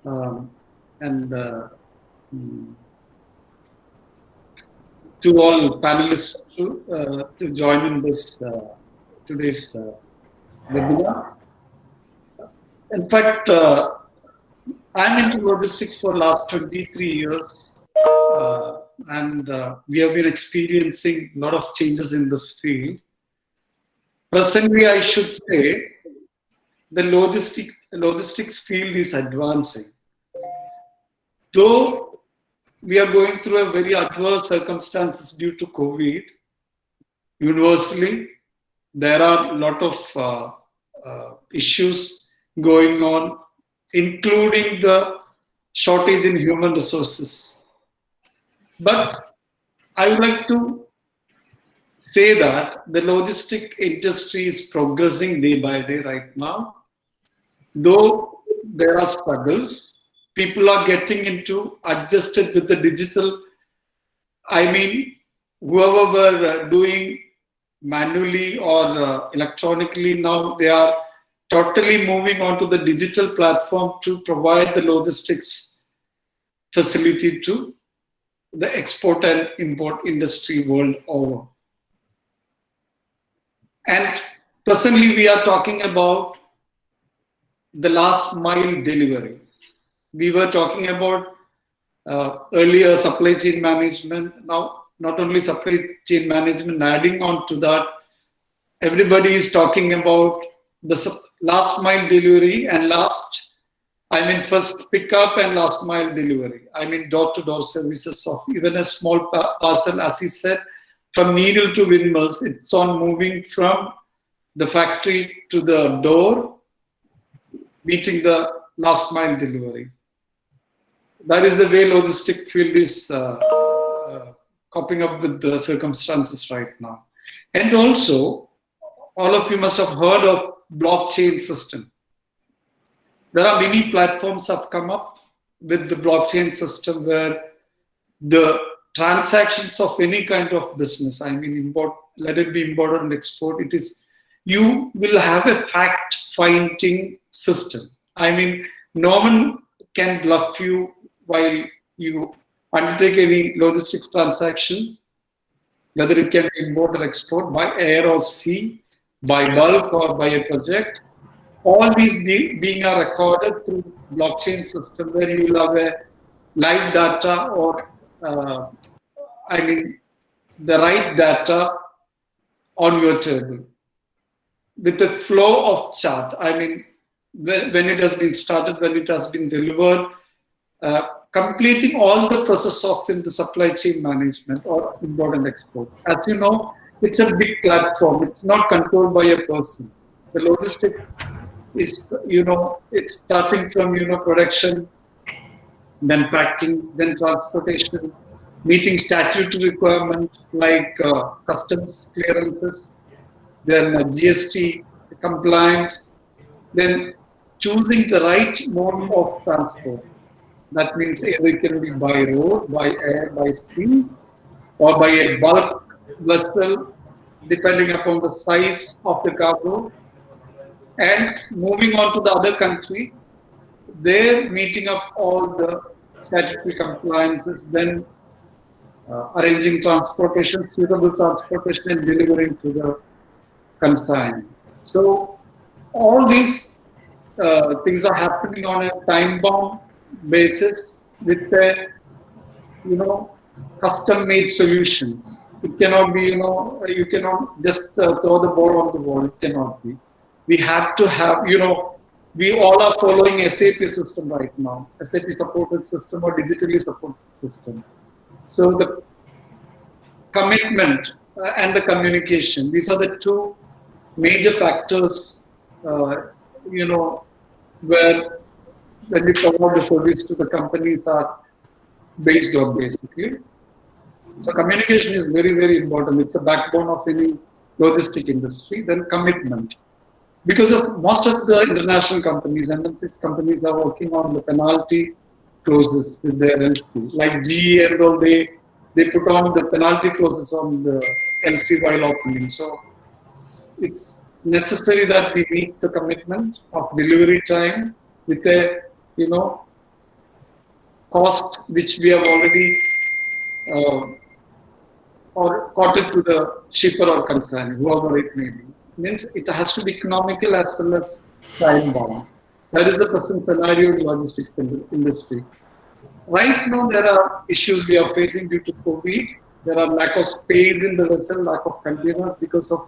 um, and mm, to all panelists to join in this today's webinar. In fact, I'm into logistics for last 23 years, and we have been experiencing a lot of changes in this field. Presently, I should say the logistics field is advancing. Though we are going through a very adverse circumstances due to COVID, universally, there are a lot of issues going on, including the shortage in human resources. But I would like to say that the logistic industry is progressing day by day right now. Though there are struggles, people are getting into adjusted with the digital. I mean, whoever were doing manually or electronically, now they are totally moving on to the digital platform to provide the logistics facility to the export and import industry world over. And presently we are talking about the last mile delivery. We were talking about earlier supply chain management. Now, not only supply chain management, adding on to that, everybody is talking about the last mile delivery and first pickup and last mile delivery. I mean, door to door services of even a small parcel, as he said, from needle to windmills. It's on moving from the factory to the door, meeting the last mile delivery. That is the way logistic field is coping up with the circumstances right now. And also, all of you must have heard of blockchain system. There are many platforms have come up with the blockchain system where the transactions of any kind of business, I mean, import, let it be import and export, it is, you will have a fact-finding system. I mean, no one can bluff you while you undertake any logistics transaction, whether it can be import or export by air or sea, by bulk or by a project. All these being are recorded through blockchain system where you will have a live data or the right data on your table with the flow of chart. I mean, when it has been started, when it has been delivered, completing all the process of in the supply chain management or import and export. As you know, it's a big platform. It's not controlled by a person. The logistics is, it's starting from, production, then packing, then transportation, meeting statutory requirements like customs clearances, then GST compliance, then choosing the right mode of transport. That means either it can be by road, by air, by sea, or by a bulk vessel, depending upon the size of the cargo. And moving on to the other country, they're meeting up all the statutory compliances, then arranging transportation, suitable transportation, and delivering to the consignment. So all these things are happening on a time-bound basis with a, custom-made solutions. It cannot be, you cannot just throw the ball on the wall. It cannot be. We have to have, we all are following SAP system right now, SAP supported system or digitally supported system. So the commitment and the communication, these are the two major factors, where when we provide the service to the companies are based on basically. So communication is very, very important. It's a backbone of any logistic industry. Then commitment. Because of most of the international companies, MNC companies are working on the penalty clauses with their LC. Like GE and all, they put on the penalty clauses on the LC while opening. So it's necessary that we meet the commitment of delivery time with a, cost which we have already uh, or quoted to the shipper or consignor, whoever it may be. Means it has to be economical as well as time bound. That is the present scenario in logistics industry. Right now, there are issues we are facing due to COVID. There are lack of space in the vessel, lack of containers because of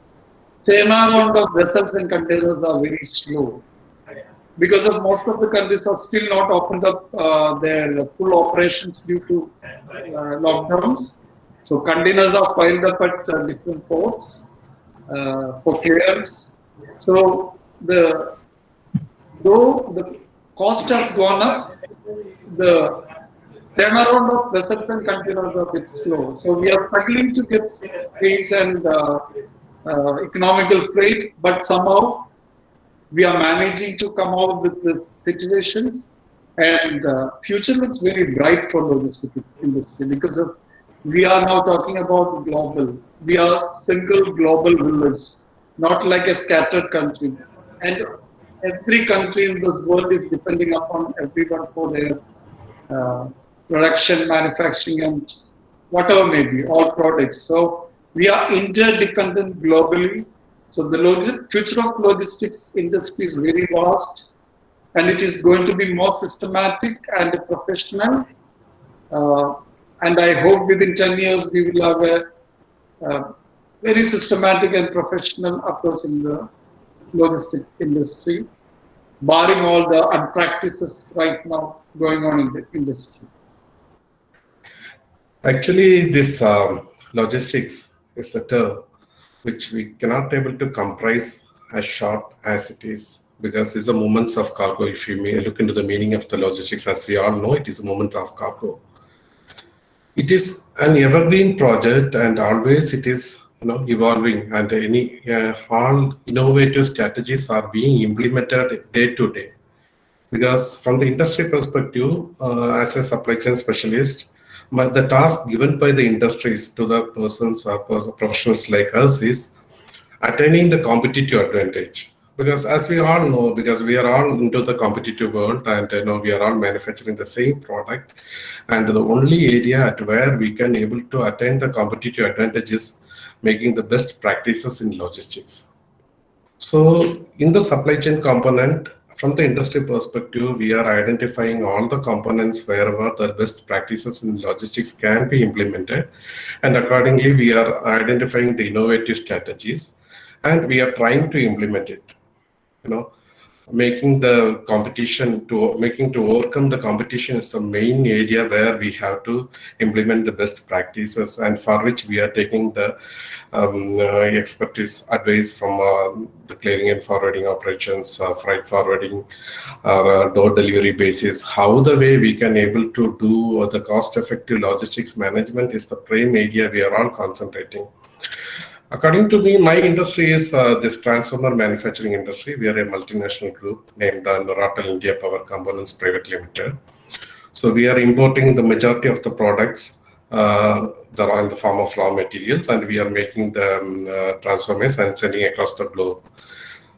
turnaround of vessels and containers are very slow. Because of most of the countries are still not opened up their full operations due to lockdowns. So containers are piled up at different ports for clearance. So though the cost have gone up, the turnaround of vessels and containers are a bit slow. So we are struggling to get space and economical freight, but somehow we are managing to come out with the situations. And future looks very bright for logistics industry because of we are now talking about global. We are single global village, not like a scattered country. And every country in this world is depending upon everyone for their uh, production, manufacturing, and whatever may be, all products. So we are interdependent globally. So the future of logistics industry is very vast, and it is going to be more systematic and professional. Uh, and I hope within 10 years we will have a very systematic and professional approach in the logistic industry, barring all the practices right now going on in the industry. Actually, this logistics is a term which we cannot able to comprise as short as it is because it's a movements of cargo. If you may look into the meaning of the logistics, as we all know, it is a movement of cargo. It is an evergreen project, and always it is evolving, and any all innovative strategies are being implemented day to day. Because from the industry perspective, as a supply chain specialist, the task given by the industries to the persons or professionals like us is attaining the competitive advantage. Because as we all know, because we are all into the competitive world, and we are all manufacturing the same product, and the only area at where we can able to attain the competitive advantage is making the best practices in logistics. So in the supply chain component, from the industry perspective, we are identifying all the components wherever the best practices in logistics can be implemented. And accordingly, we are identifying the innovative strategies and we are trying to implement it. Making the competition to overcome the competition is the main area where we have to implement the best practices, and for which we are taking the expertise advice from the clearing and forwarding operations, freight forwarding, or door delivery basis. How the way we can able to do the cost-effective logistics management is the prime area we are all concentrating. According to me, my industry is this transformer manufacturing industry. We are a multinational group named Noratel India Power Components Private Limited. So we are importing the majority of the products that are in the form of raw materials, and we are making the transformers and sending across the globe.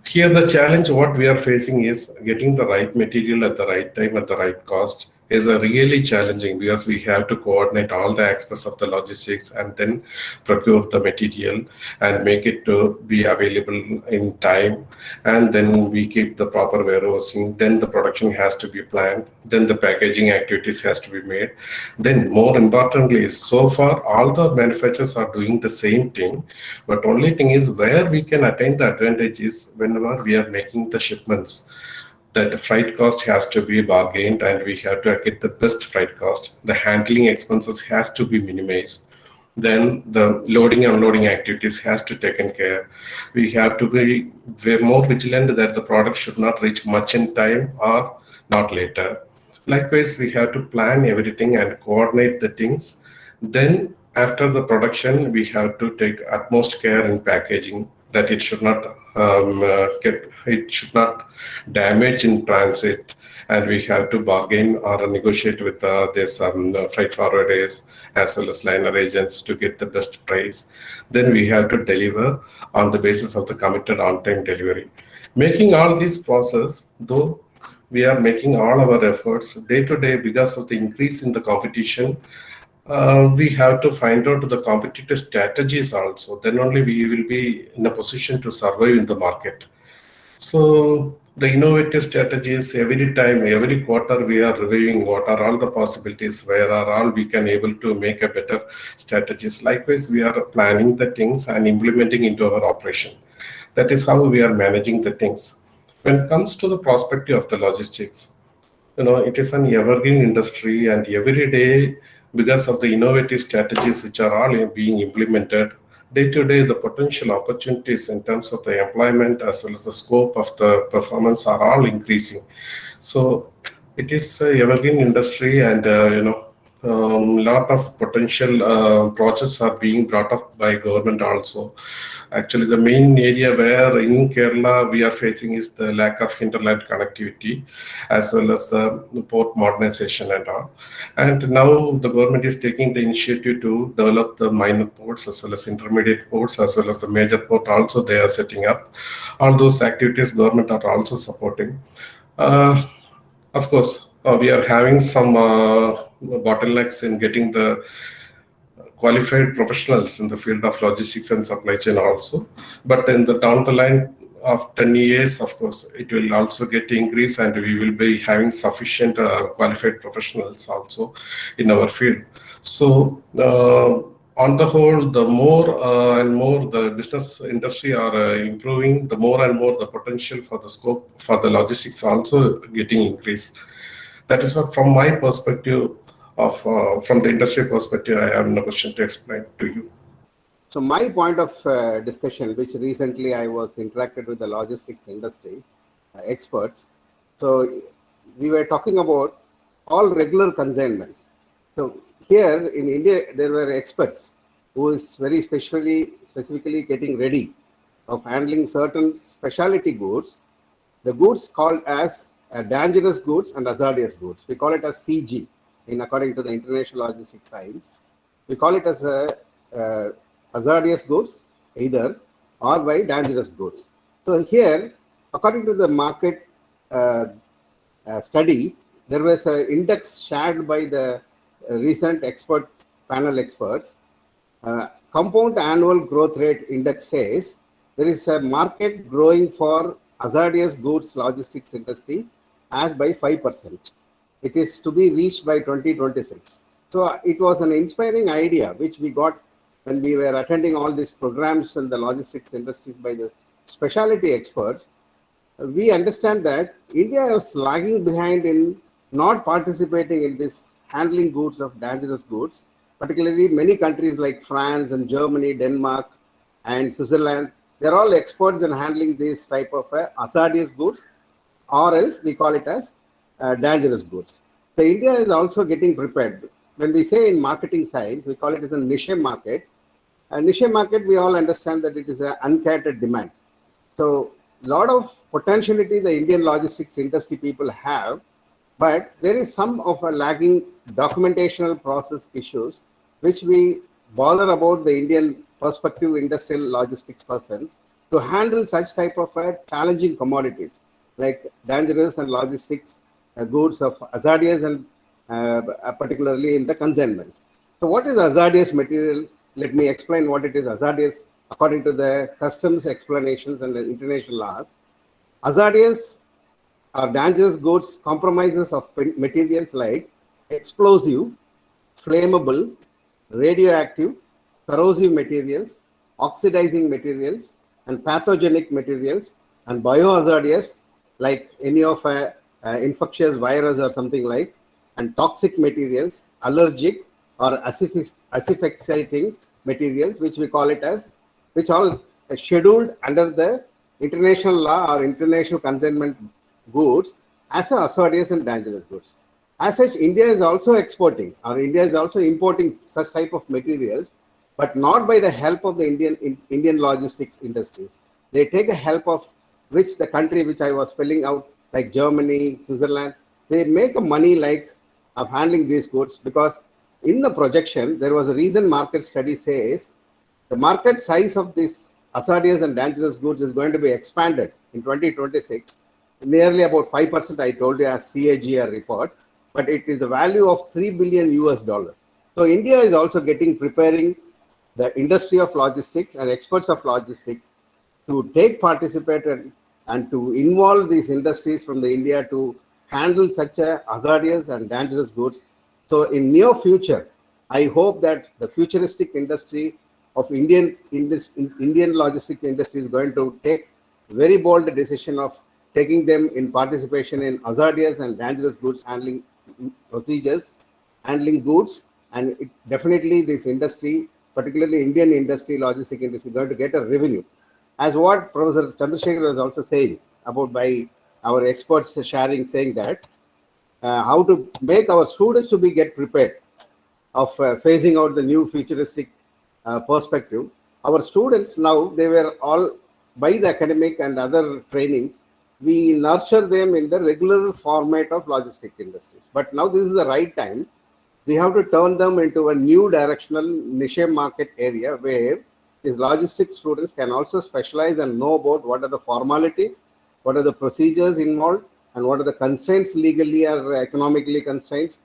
Here, the challenge what we are facing is getting the right material at the right time at the right cost is a really challenging, because we have to coordinate all the aspects of the logistics and then procure the material and make it to be available in time, and then we keep the proper warehousing, then the production has to be planned, then the packaging activities has to be made. Then more importantly, so far all the manufacturers are doing the same thing, but only thing is where we can attain the advantage is whenever we are making the shipments, that the freight cost has to be bargained and we have to get the best freight cost. The handling expenses has to be minimized. Then the loading and unloading activities has to taken care. We have to be way more vigilant that the product should not reach much in time or not later. Likewise, we have to plan everything and coordinate the things. Then after the production, we have to take utmost care in packaging, that it should not it should not damage in transit, and we have to bargain or negotiate with this freight forwarders as well as liner agents to get the best price. Then we have to deliver on the basis of the committed on-time delivery. Making all these process, though we are making all our efforts day to day because of the increase in the competition. We have to find out the competitive strategies also. Then only we will be in a position to survive in the market. So the innovative strategies every time, every quarter we are reviewing what are all the possibilities, where are all we can able to make a better strategies. Likewise, we are planning the things and implementing into our operation. That is how we are managing the things. When it comes to the perspective of the logistics, it is an evergreen industry, and every day, because of the innovative strategies which are all being implemented, day to day, the potential opportunities in terms of the employment as well as the scope of the performance are all increasing. So it is a evergreen industry, and lot of potential projects are being brought up by government also. Actually, the main area where in Kerala we are facing is the lack of hinterland connectivity, as well as the port modernization and all. And now the government is taking the initiative to develop the minor ports as well as intermediate ports as well as the major port also they are setting up. All those activities government are also supporting. Of course, we are having some bottlenecks in getting the qualified professionals in the field of logistics and supply chain also. But in the down the line of 10 years, of course, it will also get increased, and we will be having sufficient qualified professionals also in our field. So on the whole, the more and more the business industry are improving, the more and more the potential for the scope for the logistics also getting increased. That is what, from my perspective, from the industry perspective, I have no question to explain to you. So my point of discussion, which recently I was interacted with the logistics industry experts. So we were talking about all regular consignments. So here in India, there were experts who is very specifically getting ready of handling certain specialty goods, the goods called as dangerous goods and hazardous goods. We call it as CG in according to the International Logistics Science. We call it as a hazardous goods either or by dangerous goods. So here, according to the market study, there was an index shared by the recent expert panel experts. Compound annual growth rate index says there is a market growing for hazardous goods logistics industry as by 5%. It is to be reached by 2026. So it was an inspiring idea which we got when we were attending all these programs in the logistics industries by the specialty experts. We understand that India was lagging behind in not participating in this handling goods of dangerous goods, particularly many countries like France and Germany, Denmark and Switzerland. They're all experts in handling this type of hazardous goods, or else we call it as dangerous goods. So India is also getting prepared. When we say in marketing science, we call it as a niche market. A niche market, we all understand that it is an uncatered demand. So a lot of potentiality the Indian logistics industry people have, but there is some of a lagging documentational process issues, which we bother about the Indian perspective industrial logistics persons to handle such type of challenging commodities like dangerous and logistics goods of hazardous and particularly in the consignments. So what is hazardous material? Let me explain what it is hazardous according to the customs explanations and the international laws. Hazardous or dangerous goods compromises of materials like explosive, flammable, radioactive, corrosive materials, oxidizing materials, and pathogenic materials, and biohazardous like any of infectious virus or something like, and toxic materials, allergic or asphyxiating materials, which we call it as, which all scheduled under the international law or international consignment goods as a hazardous and dangerous goods. As such, India is also exporting, or India is also importing such type of materials, but not by the help of the Indian logistics industries. They take the help of which the country which I was spelling out, like Germany, Switzerland. They make a money like of handling these goods, because in the projection, there was a recent market study says the market size of this hazardous and dangerous goods is going to be expanded in 2026 nearly about 5%, I told you, as CAGR report, but it is the value of $3 billion US. So India is also preparing the industry of logistics and experts of logistics to take participate and to involve these industries from the India to handle such a hazardous and dangerous goods. So in near future, I hope that the futuristic industry of Indian logistic industry is going to take very bold decision of taking them in participation in hazardous and dangerous goods handling procedures, handling goods, and definitely this industry, particularly Indian industry, logistic industry, is going to get a revenue. As what Professor Chandrasekhar was also saying about by our experts sharing, saying that how to make our students to get prepared of phasing out the new futuristic perspective. Our students now, they were all by the academic and other trainings, we nurture them in the regular format of logistic industries. But now this is the right time. We have to turn them into a new directional niche market area where these logistic students can also specialize and know about what are the formalities, what are the procedures involved, and what are the constraints legally or economically constraints,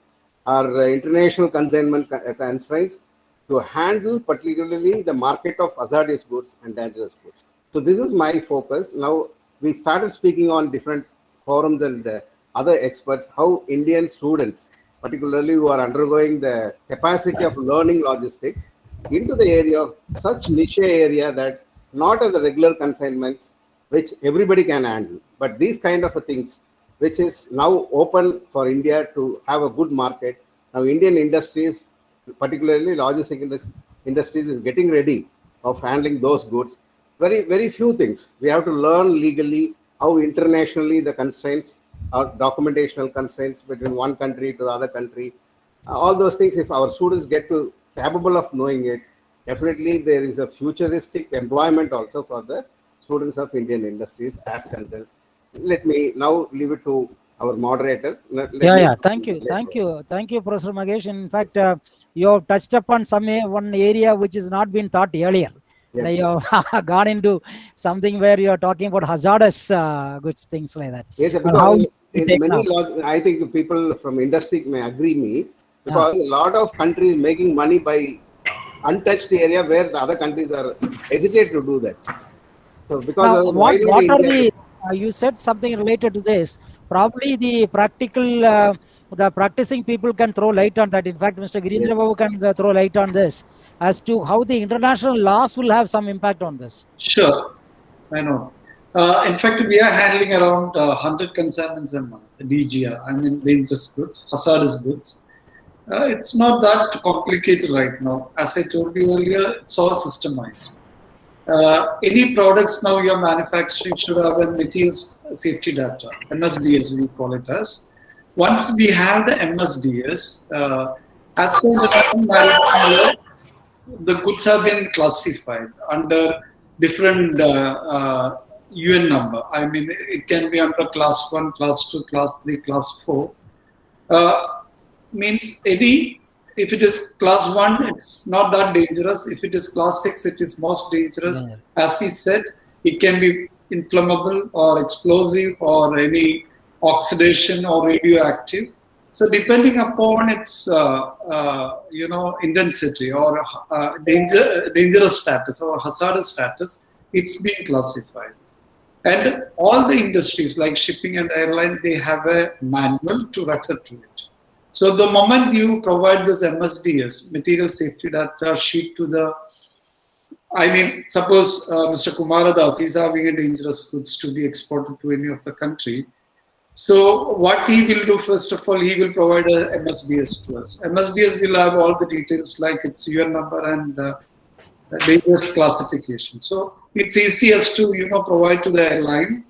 or international consignment constraints to handle particularly the market of hazardous goods and dangerous goods. So this is my focus. Now we started speaking on different forums and other experts, how Indian students, particularly who are undergoing the capacity of learning logistics, into the area of such niche area that not as the regular consignments, which everybody can handle, but these kind of things, which is now open for India to have a good market. Now Indian industries, particularly logistic industries, is getting ready of handling those goods. Very few things. We have to learn legally how internationally the constraints or documentational constraints between one country to the other country. All those things, if our students get to capable of knowing it, definitely there is a futuristic employment also for the students of Indian industries as concerns. Let me now leave it to our moderator. Thank you, Professor Magesh. In fact, you have touched upon one area which has not been thought earlier. Yes. You have gone into something where you are talking about hazardous goods, things like that. Yes, because in many I think people from industry may agree me, because a lot of countries making money by untouched area where the other countries are hesitate to do that. So because what are the you said something related to this. Probably the the practicing people can throw light on that. In fact, Mr. Girindra Babu can throw light on this as to how the international laws will have some impact on this. Sure, I know. In fact, we are handling around 100 consignments a month, DGR, I mean dangerous goods, hazardous goods. It's not that complicated right now. As I told you earlier, it's all systemized. Any products now you're manufacturing should have a materials safety data, MSDS we call it as. Once we have the MSDS, as per the the goods have been classified under different UN number. I mean, it can be under class 1, class 2, class 3, class 4. Means if it is class 1, it's not that dangerous. If it is class 6, it is most dangerous. As he said, it can be inflammable or explosive or any oxidation or radioactive. So depending upon its intensity or dangerous status or hazardous status, it's being classified. And all the industries like shipping and airline, they have a manual to refer to it. So the moment you provide this MSDS, material safety data sheet to the, suppose Mr. Kumaradas is having a dangerous goods to be exported to any of the country. So what he will do, first of all, he will provide a MSDS to us. MSDS will have all the details like its UN number and dangerous classification. So it's easiest to provide to the airline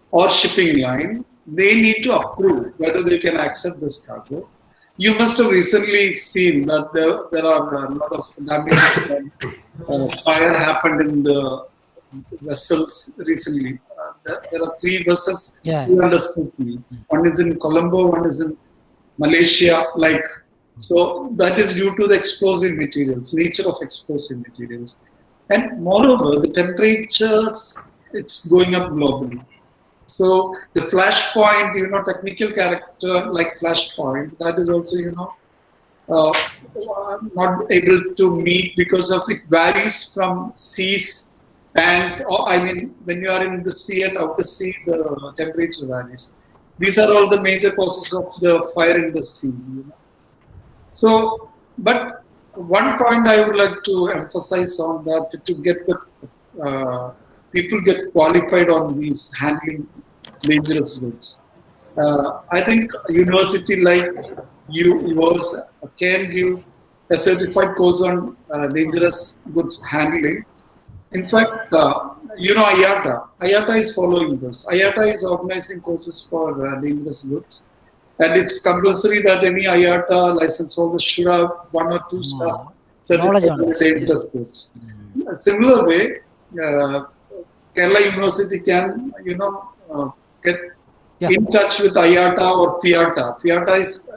or shipping line. They need to approve whether they can accept this cargo. You must have recently seen that there are a lot of damage. Fire happened in the vessels recently. There are 3 vessels under scrutiny. One is in Colombo, one is in Malaysia. So that is due to the explosive materials, nature of explosive materials. And moreover, the temperatures, it's going up globally. So the flashpoint, technical character like flashpoint, that is also, uh, not able to meet because of it varies from seas and when you are in the sea and out the sea, the temperature varies. These are all the major causes of the fire in the sea. So, but one point I would like to emphasize on that to get the people get qualified on these handling dangerous goods. I think a university like yours can give a certified course on dangerous goods handling. In fact, IATA. IATA is following this. IATA is organizing courses for dangerous goods. And it's compulsory that any IATA license holder should have 1 or 2 staff certified on dangerous goods. Similar way, Kerala University can, get in touch with IATA or FIATA. FIATA is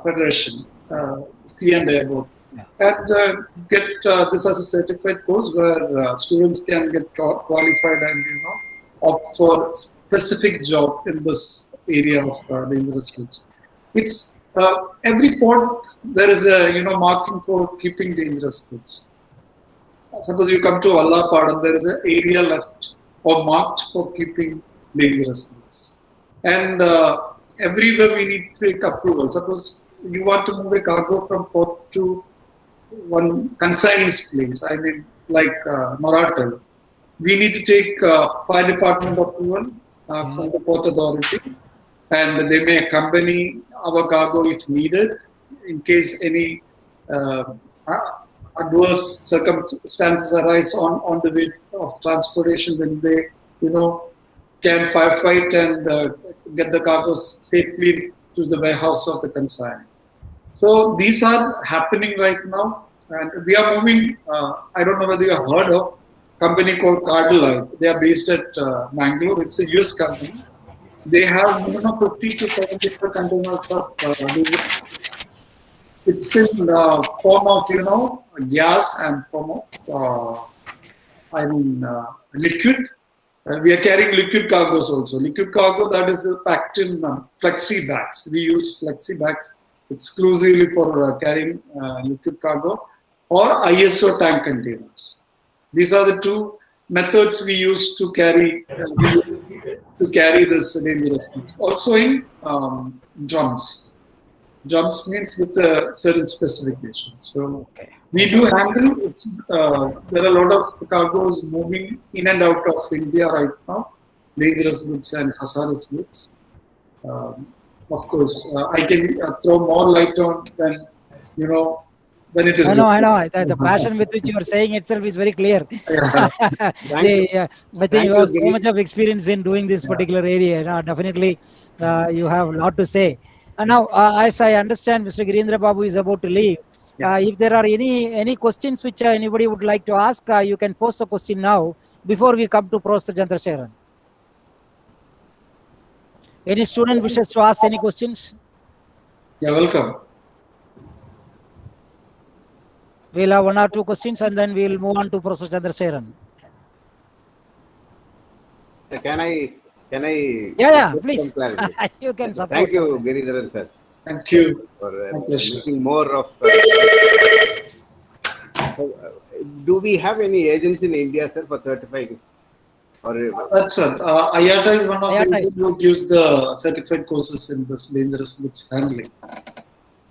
Federation, Sea and Air both. And get this as a certified course where students can get qualified and opt for specific job in this area of dangerous goods. It's every port there is a marking for keeping dangerous goods. Suppose you come to Allapadam, there is an area left or marked for keeping dangerous goods. And everywhere we need to take approval. Suppose you want to move a cargo from port to one consignee's place, like Moratel. We need to take fire department approval from the port authority, and they may accompany our cargo if needed in case any adverse circumstances arise on the way of transportation. Then they can firefight and get the cargoes safely to the warehouse of the consignee. So these are happening right now, and we are moving. I don't know whether you have heard of a company called Cardinal. They are based at Mangalore. It's a US company. They have 50 to 70 containers of it's in form of gas and form of liquid. We are carrying liquid cargoes also. Liquid cargo that is packed in flexi bags. We use flexi bags exclusively for carrying liquid cargo or ISO tank containers. These are the two methods we use to carry this dangerous goods. Also in drums. Drums means with certain specifications. So we do handle. There are a lot of cargoes moving in and out of India right now. Dangerous goods and hazardous goods. Of course, I can throw more light on than when it is. I know. The passion with which you are saying itself is very clear. I think you have so much of experience in doing this particular area. Definitely, you have a lot to say. And now, as I understand, Mr. Girindra Babu is about to leave. If there are any questions which anybody would like to ask, you can post a question now before we come to Professor Chandrasekharan. Any student wishes to ask any questions? Yeah, welcome. We'll have 1 or 2 questions and then we'll move on to Professor Chandrasekharan. Can I? Yeah, please. You can support. Thank you, Giridharan sir. Thank you for making more of. Do we have any agents in India, sir, for certifying? That's right. IATA is one of the who gives the certified courses in this dangerous goods handling.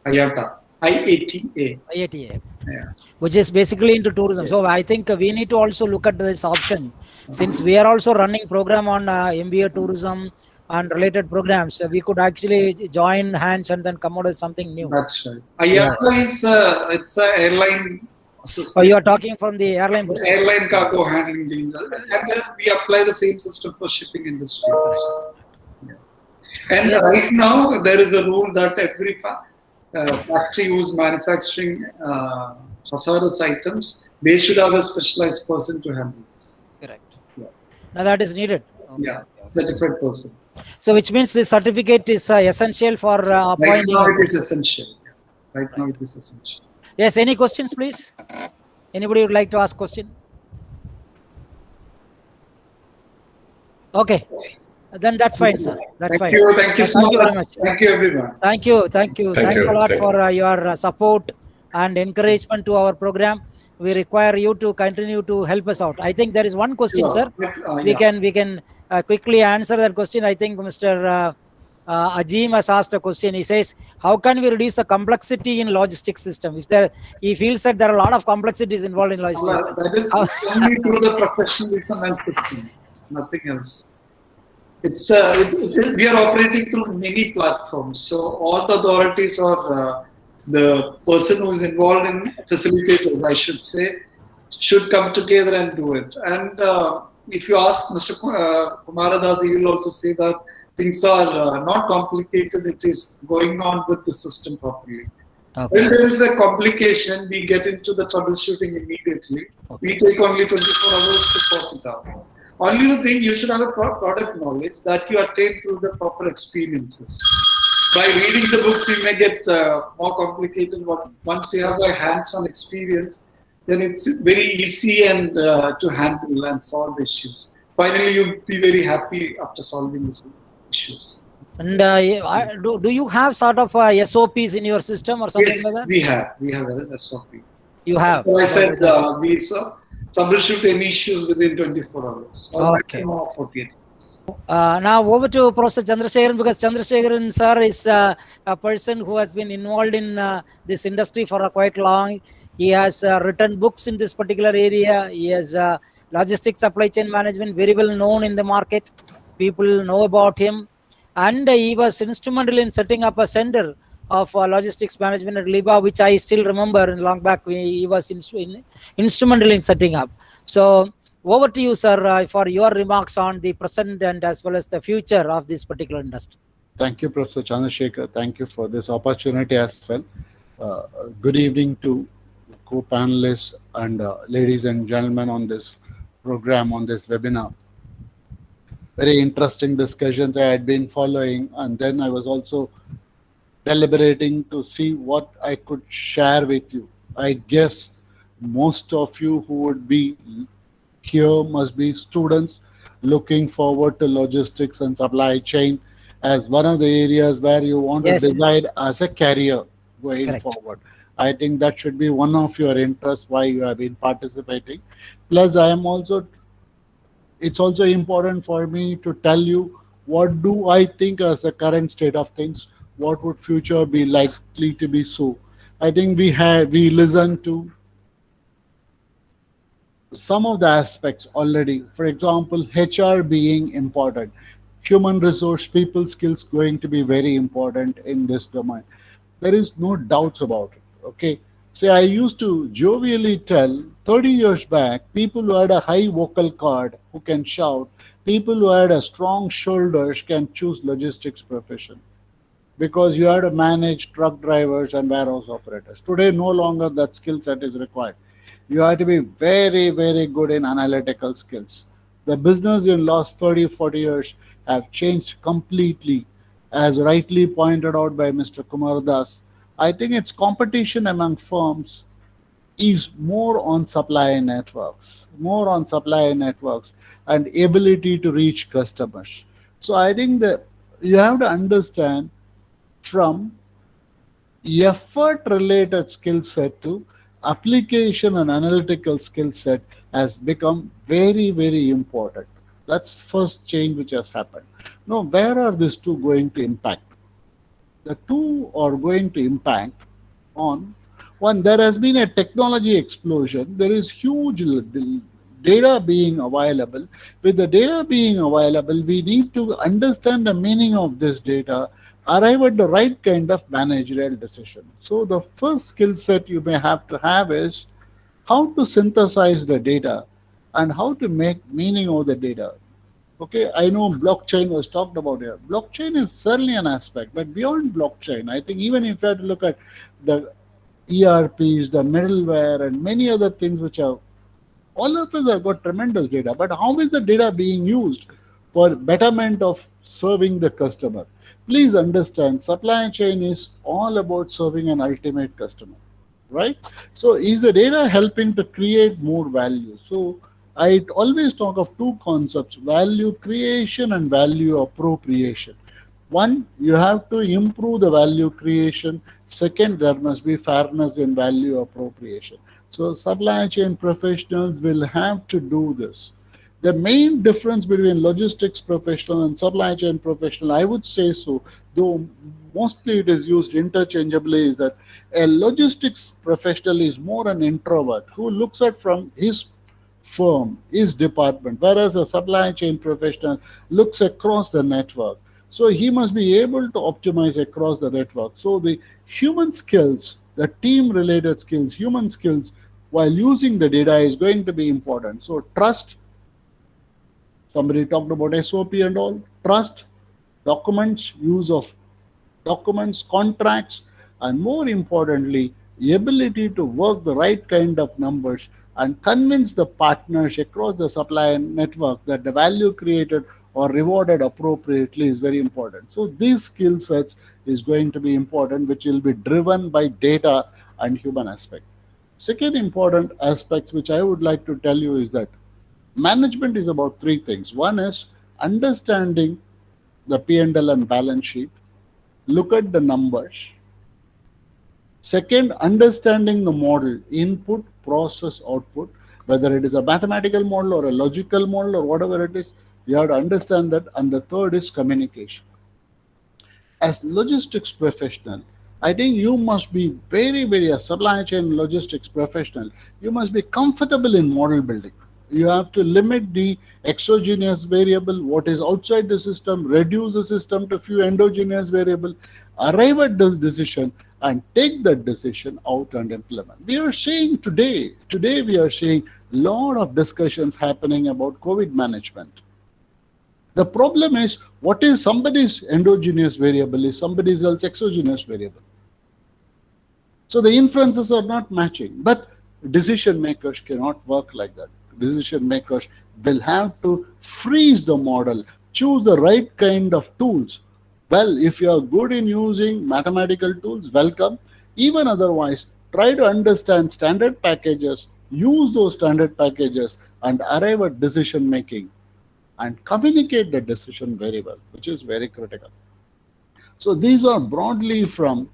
IATA. IATA. Yeah. Which is basically into tourism. So I think we need to also look at this option. Since we are also running program on MBA tourism and related programs, we could actually join hands and then come out with something new. That's right. IATA is it's an airline association. Oh, you are talking from the airline perspective. Airline cargo handling, and we apply the same system for shipping industry. And right now there is a rule that every factory who's manufacturing hazardous items, they should have a specialized person to handle this. Correct. Yeah. Now that is needed. Certified person. So which means the certificate is essential for appointing. Right now it is essential. Right now it is essential. Yes, any questions please? Anybody would like to ask question? Okay, then that's fine, sir. That's fine. Thank you so Thank you very much. much. Thank you, everyone. Thank you. Thank you. Thank Thanks you. a lot Thank for your support and encouragement to our program. We require you to continue to help us out. I think there is one question, sir. We Yeah. can quickly answer that question. I think Mr. Ajim has asked a question. He says, "How can we reduce the complexity in logistics system?" He feels that there are a lot of complexities involved in logistics. That is only through the professionalism and system, nothing else. It's we are operating through many platforms, so all the authorities or the person who is involved in facilitators, I should say, should come together and do it. And if you ask Mr. Kumaradas, he will also say that things are not complicated. It is going on with the system properly. Okay. When there is a complication, we get into the troubleshooting immediately. Okay. We take only 24 hours to sort it out. Only the thing, you should have a product knowledge that you attain through the proper experiences. By reading the books, you may get more complicated, but once you have a hands-on experience, then it's very easy and to handle and solve issues. Finally, you'll be very happy after solving these issues. And do you have sort of SOPs in your system or something Yes, like that? we have a SOP. You have. So I said we troubleshoot any issues within 24 hours or Okay. maximum of 48 hours. Now over to Professor Chandrasekharan, because Chandrasekharan sir is a person who has been involved in this industry for quite long. He has written books in this particular area. He has logistics supply chain management, very well known in the market. People know about him. And he was instrumental in setting up a center of logistics management at Liba, which I still remember long back. He was instrumental in setting up. So over to you, sir, for your remarks on the present and as well as the future of this particular industry. Thank you, Professor Chandrasekhar. Thank you for this opportunity as well. Good evening to co-panelists and ladies and gentlemen on this program, on this webinar. Very interesting discussions I had been following, and then I was also deliberating to see what I could share with you. I guess most of you who would be here must be students looking forward to logistics and supply chain as one of the areas where you want Yes. to decide as a career going Correct. forward. I think that should be one of your interests why you have been participating. Plus, it's also important for me to tell you what do I think as the current state of things, what would future be likely to be so. I think we listened to some of the aspects already. For example, HR being important, human resource, people skills going to be very important in this domain. There is no doubts about it. Okay. Say, I used to jovially tell 30 years back, people who had a high vocal cord who can shout, people who had a strong shoulders can choose logistics profession because you have to manage truck drivers and warehouse operators. Today, no longer that skill set is required. You have to be very, very good in analytical skills. The business in last 30, 40 years have changed completely, as rightly pointed out by Mr. Kumardas. I think its competition among firms is more on supply networks and ability to reach customers. So I think that you have to understand from effort related skill set to application and analytical skill set has become very, very important. That's first change which has happened. Now, where are these two going to impact? The two are going to impact on one. There has been a technology explosion. There is huge data being available. With the data being available, we need to understand the meaning of this data, arrive at the right kind of managerial decision. So the first skill set you may have to have is how to synthesize the data and how to make meaning of the data. Okay, I know blockchain was talked about here. Blockchain is certainly an aspect, but beyond blockchain, I think even if you have to look at the ERPs, the middleware, and many other things which are, all of us have got tremendous data, but how is the data being used for betterment of serving the customer? Please understand, supply chain is all about serving an ultimate customer, right? So is the data helping to create more value? So I always talk of two concepts: value creation and value appropriation. One, you have to improve the value creation. Second, there must be fairness in value appropriation. So, supply chain professionals will have to do this. The main difference between logistics professional and supply chain professional, I would say so, though mostly it is used interchangeably, is that a logistics professional is more an introvert who looks at from his firm, his department, whereas a supply chain professional looks across the network. So he must be able to optimize across the network. So the human skills, the team related skills, human skills, while using the data is going to be important. So trust, somebody talked about SOP and all, trust, documents, use of documents, contracts, and more importantly, the ability to work the right kind of numbers and convince the partners across the supply network that the value created or rewarded appropriately is very important. So these skill sets is going to be important, which will be driven by data and human aspect. Second important aspects which I would like to tell you is that management is about three things. One is understanding the P&L and balance sheet, look at the numbers. Second, understanding the model, input, process, output, whether it is a mathematical model or a logical model or whatever it is, you have to understand that. And the third is communication. As logistics professional, I think you must be very a supply chain logistics professional. You must be comfortable in model building. You have to limit the exogenous variable, what is outside the system, reduce the system to few endogenous variable, arrive at this decision and take that decision out and implement. We are seeing today we are seeing a lot of discussions happening about COVID management. The problem is, what is somebody's endogenous variable is somebody else's exogenous variable. So the inferences are not matching, but decision makers cannot work like that. Decision makers will have to freeze the model, choose the right kind of tools. Well, if you are good in using mathematical tools, welcome. Even otherwise, try to understand standard packages, use those standard packages, and arrive at decision making and communicate the decision very well, which is very critical. So these are broadly from,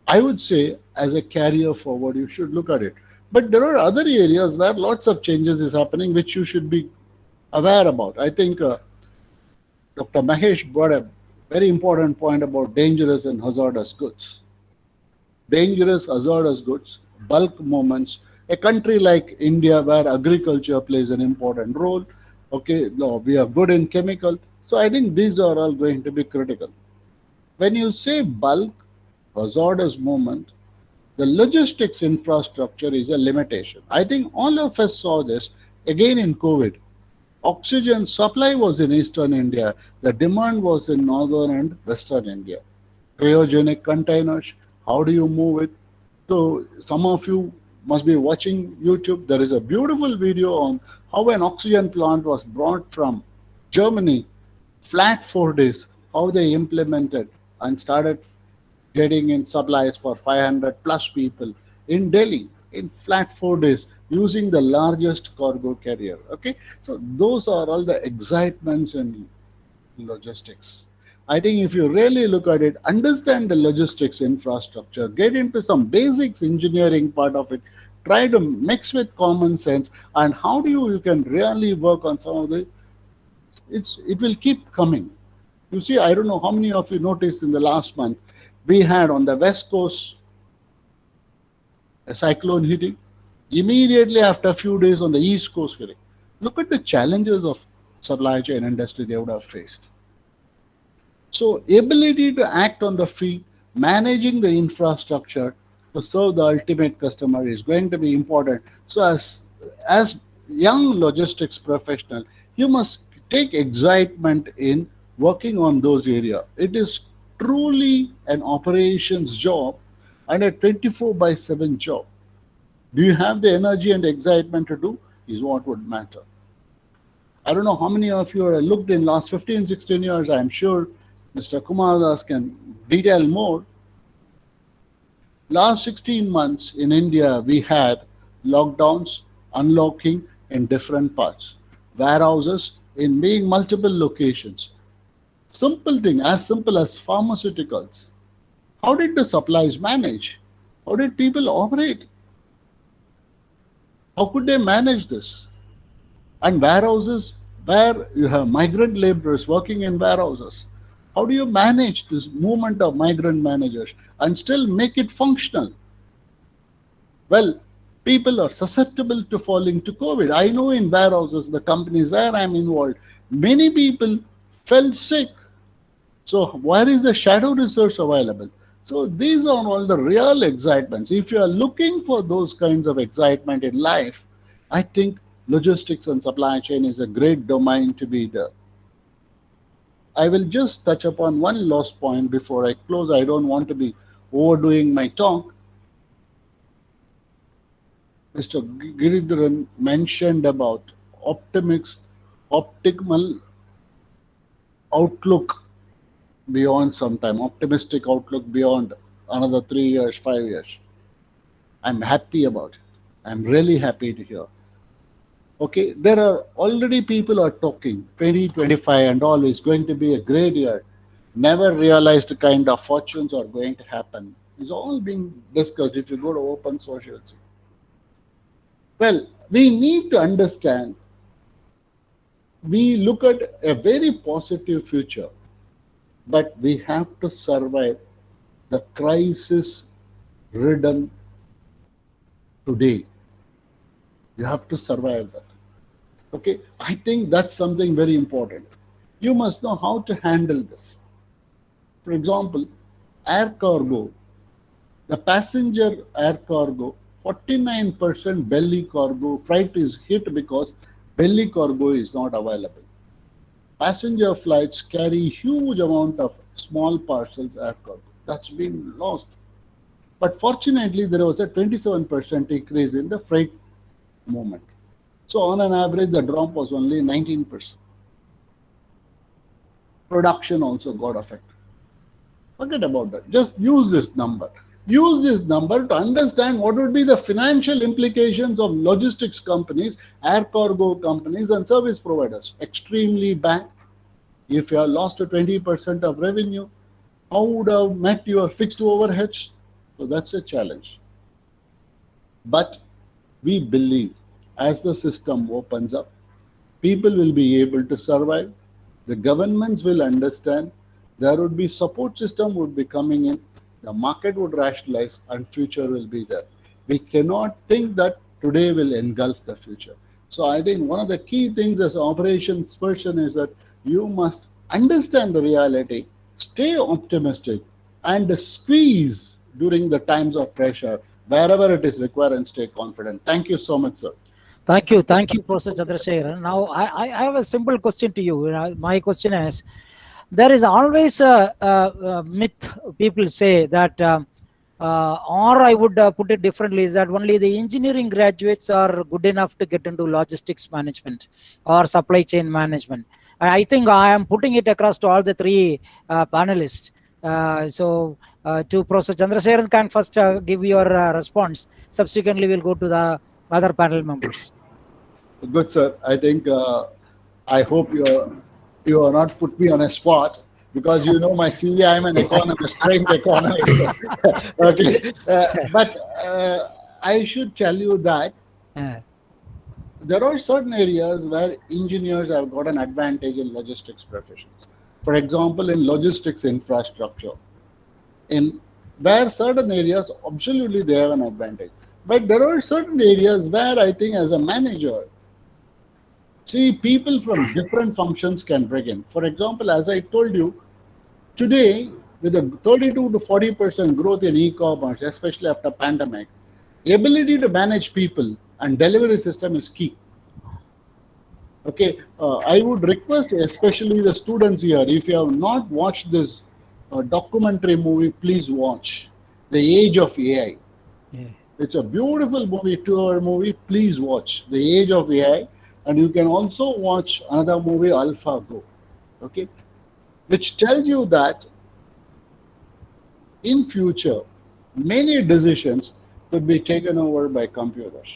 I would say, as a carrier forward, you should look at it. But there are other areas where lots of changes is happening, which you should be aware about. I think Dr. Mahesh brought a very important point about dangerous and hazardous goods. Dangerous, hazardous goods, bulk movements. A country like India, where agriculture plays an important role, okay, no, we are good in chemical. So I think these are all going to be critical. When you say bulk, hazardous movement, the logistics infrastructure is a limitation. I think all of us saw this again in COVID. Oxygen supply was in Eastern India, the demand was in Northern and Western India. Cryogenic containers, how do you move it? So some of you must be watching YouTube. There is a beautiful video on how an oxygen plant was brought from Germany, flat 4 days, how they implemented and started getting in supplies for 500 plus people in Delhi in flat 4 days using the largest cargo carrier. Okay, so those are all the excitements in logistics. I think if you really look at it, understand the logistics infrastructure, get into some basics engineering part of it, try to mix with common sense, and how do you can really work on some of the, it will keep coming. You see, I don't know how many of you noticed in the last month, we had on the West Coast a cyclone hitting. Immediately after a few days on the East Coast hitting. Look at the challenges of supply chain industry they would have faced. So ability to act on the feet, managing the infrastructure to serve the ultimate customer is going to be important. So as young logistics professional, you must take excitement in working on those areas. It is truly an operations job and a 24/7 job. Do you have the energy and excitement to do is what would matter. I don't know how many of you have looked in last 15, 16 years. I'm sure Mr. Kumar Das can detail more. Last 16 months in India, we had lockdowns, unlocking, in different parts, warehouses in being multiple locations. Simple thing, as simple as pharmaceuticals. How did the supplies manage? How did people operate? How could they manage this? And warehouses where you have migrant laborers working in warehouses. How do you manage this movement of migrant managers and still make it functional? Well, people are susceptible to falling to COVID. I know in warehouses, the companies where I'm involved, many people fell sick. So where is the shadow resource available? So these are all the real excitements. If you are looking for those kinds of excitement in life, I think logistics and supply chain is a great domain to be there. I will just touch upon one last point before I close. I don't want to be overdoing my talk. Mr. Giridharan mentioned about optimal outlook beyond some time, optimistic outlook beyond another 3 years, 5 years. I'm happy about it. I'm really happy to hear. Okay, there are already people are talking 2025 and all is going to be a great year. Never realized the kind of fortunes are going to happen. It's all being discussed if you go to open source, you'll see. Well, we need to understand, we look at a very positive future, but we have to survive the crisis ridden today. You have to survive that. Okay, I think that's something very important. You must know how to handle this. For example, air cargo, the passenger air cargo, 49% belly cargo freight is hit because belly cargo is not available. Passenger flights carry huge amount of small parcels air cargo. That's been lost. But fortunately, there was a 27% increase in the freight movement. So on an average, the drop was only 19%. Production also got affected. Forget about that. Just use this number. Use this number to understand what would be the financial implications of logistics companies, air cargo companies, and service providers. Extremely bad. If you have lost 20% of revenue, how would have met your fixed overheads? So that's a challenge. But we believe as the system opens up, people will be able to survive. The governments will understand. There would be support system would be coming in. The market would rationalize and future will be there. We cannot think that today will engulf the future. So I think one of the key things as an operations person is that you must understand the reality, stay optimistic, and squeeze during the times of pressure wherever it is required and stay confident. Thank you so much, sir. Thank you, Professor Chandrasekharan. Now, I have a simple question to you. My question is, there is always a myth people say that, or I would put it differently, is that only the engineering graduates are good enough to get into logistics management or supply chain management. I think I am putting it across to all the three panelists. To Professor Chandrasekharan can first give your response. Subsequently, we'll go to the other panel members. Good, sir. I think I hope you are not put me on a spot because you know my CV. I'm an economist, trained economist. Okay, but I should tell you that there are certain areas where engineers have got an advantage in logistics professions. For example, in logistics infrastructure, in where certain areas absolutely they have an advantage. But there are certain areas where I think as a manager, see, people from different functions can bring in. For example, as I told you, today with a 32 to 40% growth in e-commerce, especially after pandemic, ability to manage people and delivery system is key. Okay, I would request especially the students here, if you have not watched this documentary movie, please watch The Age of AI. Yeah. It's a beautiful movie, 2-hour movie. Please watch The Age of AI. And you can also watch another movie, AlphaGo, okay, which tells you that in future, many decisions could be taken over by computers,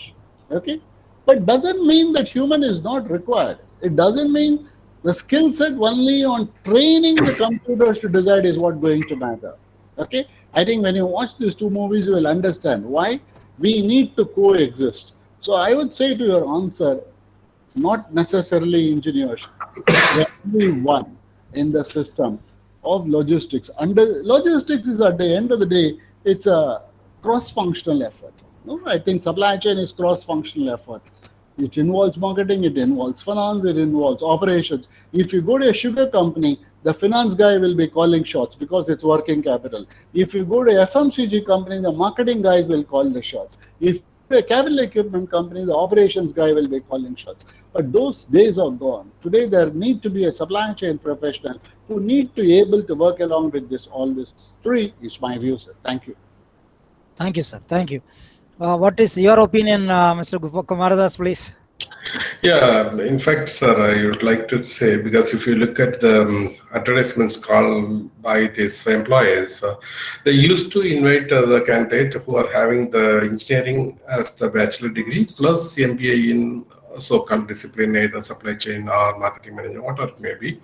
okay. But doesn't mean that human is not required. It doesn't mean the skill set only on training the computers to decide is what going to matter. Okay, I think when you watch these two movies, you will understand why we need to coexist. So I would say to your answer, not necessarily engineers, everyone in the system of logistics. Under logistics is at the end of the day, it's a cross-functional effort. No, I think supply chain is cross-functional effort. It involves marketing, it involves finance, it involves operations. If you go to a sugar company, the finance guy will be calling shots because it's working capital. If you go to FMCG company, the marketing guys will call the shots. If a capital equipment company, the operations guy will be calling shots. But those days are gone. Today there need to be a supply chain professional who need to be able to work along with this. All this three is my view, sir. Thank you. Thank you, sir. Thank you. What is your opinion, Mr. Kumaradas, please? Yeah, in fact, sir, I would like to say, because if you look at the advertisements called by these employers, they used to invite the candidate who are having the engineering as the bachelor degree plus MBA in so-called discipline, either supply chain or marketing management, whatever it may be.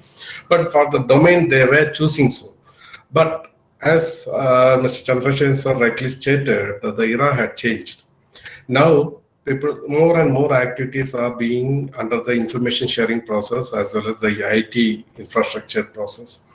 But for the domain, they were choosing so. But as Mr. Chandrasekhar sir rightly stated, the era had changed. Now, people, more and more activities are being under the information sharing process as well as the IT infrastructure process.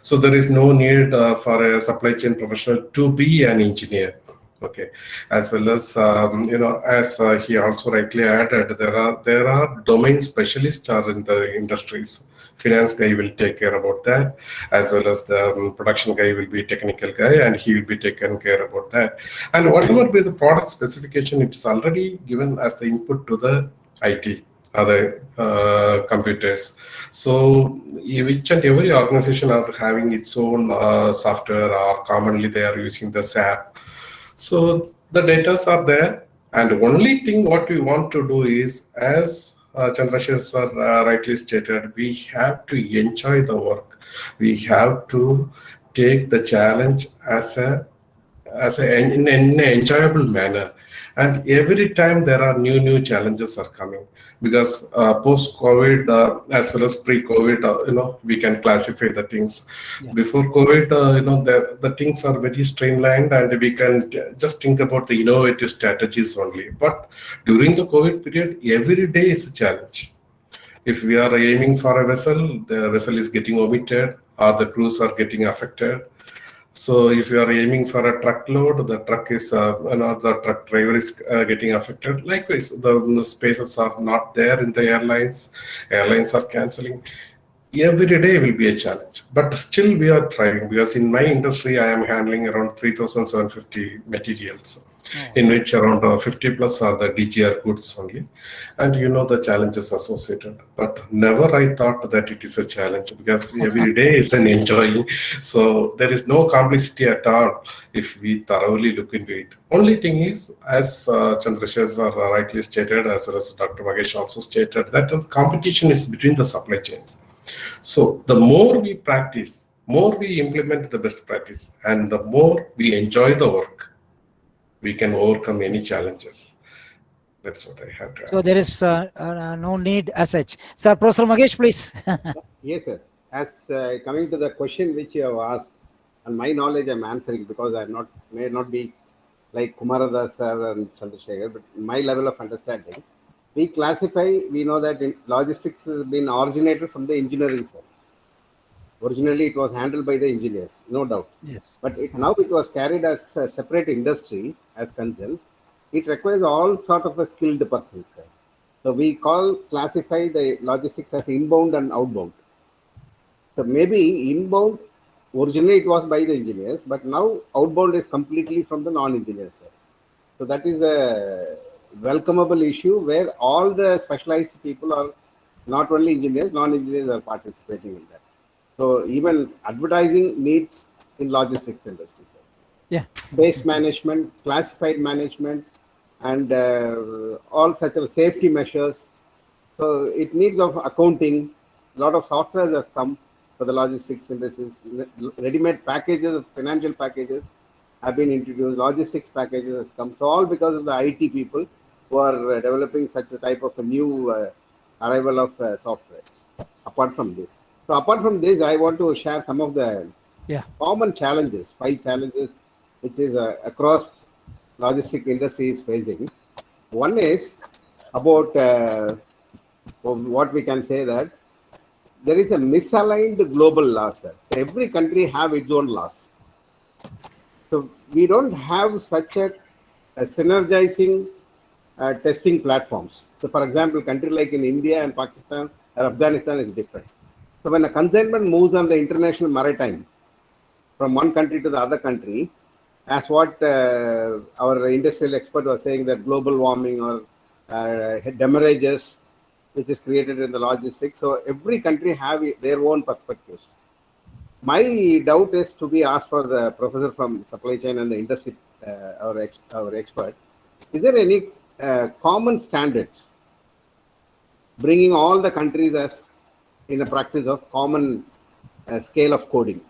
So there is no need for a supply chain professional to be an engineer. Okay, as well as as he also rightly added, there are domain specialists are in the industries. Finance guy will take care about that, as well as the production guy will be technical guy, and he will be taken care about that. And whatever be the product specification, it is already given as the input to the IT, other computers. So each and every organization are having its own software, or commonly they are using the SAP. So the data are there, and the only thing what we want to do is, as Chandrasekhar sir rightly stated, we have to enjoy the work. We have to take the challenge in an enjoyable manner. And every time there are new challenges are coming, because post-COVID as well as pre-COVID, we can classify the things. Yeah. Before COVID, the things are very streamlined, and we can just think about the innovative strategies only. But during the COVID period, every day is a challenge. If we are aiming for a vessel, the vessel is getting omitted, or the crews are getting affected. So if you are aiming for a truckload, the truck is, the truck driver is getting affected. Likewise, the spaces are not there in the airlines. Airlines are canceling. Every day will be a challenge, but still we are trying, because in my industry, I am handling around 3,750 materials, in which around 50 plus are the DGR goods only. And the challenges associated, but never I thought that it is a challenge, because every day is an enjoying. So there is no complexity at all if we thoroughly look into it. Only thing is, as Chandrasekhar rightly stated, as well as Dr. Magesh also stated, that the competition is between the supply chains. So the more we practice, more we implement the best practice, and the more we enjoy the work, we can overcome any challenges. That's what I have to add. So there is no need as such. Sir, Professor Magesh, please. Yes, sir. As coming to the question which you have asked, and my knowledge I'm answering, because may not be like Kumaradas sir and Chandrasekhar, but my level of understanding, we know that logistics has been originated from the engineering side. Originally, it was handled by the engineers, no doubt. Yes. But now it was carried as a separate industry, as concerns. It requires all sort of a skilled persons. Sir. So we classify the logistics as inbound and outbound. So maybe inbound, originally it was by the engineers, but now outbound is completely from the non-engineers. Sir. So that is a welcomeable issue where all the specialized people are not only engineers, non-engineers are participating in that. So even advertising needs in logistics industry. Sir. Yeah. Waste management, classified management, and all such of safety measures. So it needs of accounting. A lot of software has come for the logistics industry. Ready-made packages, financial packages have been introduced. Logistics packages has come. So all because of the IT people who are developing such a type of a new arrival of software. Apart from this, so apart from this, I want to share some of the Yeah. common challenges, 5 challenges, which is across logistic industry is facing. One is about what we can say that there is a misaligned global law, sir. So every country have its own laws. So we don't have such a synergizing testing platforms. So for example, country like in India and Pakistan or Afghanistan is different. So when a consignment moves on the international maritime from one country to the other country, as what our industrial expert was saying, that global warming or demurrages, which is created in the logistics. So every country have their own perspectives. My doubt is to be asked for the professor from supply chain and the industry, our expert. Is there any common standards bringing all the countries as in a practice of common scale of coding?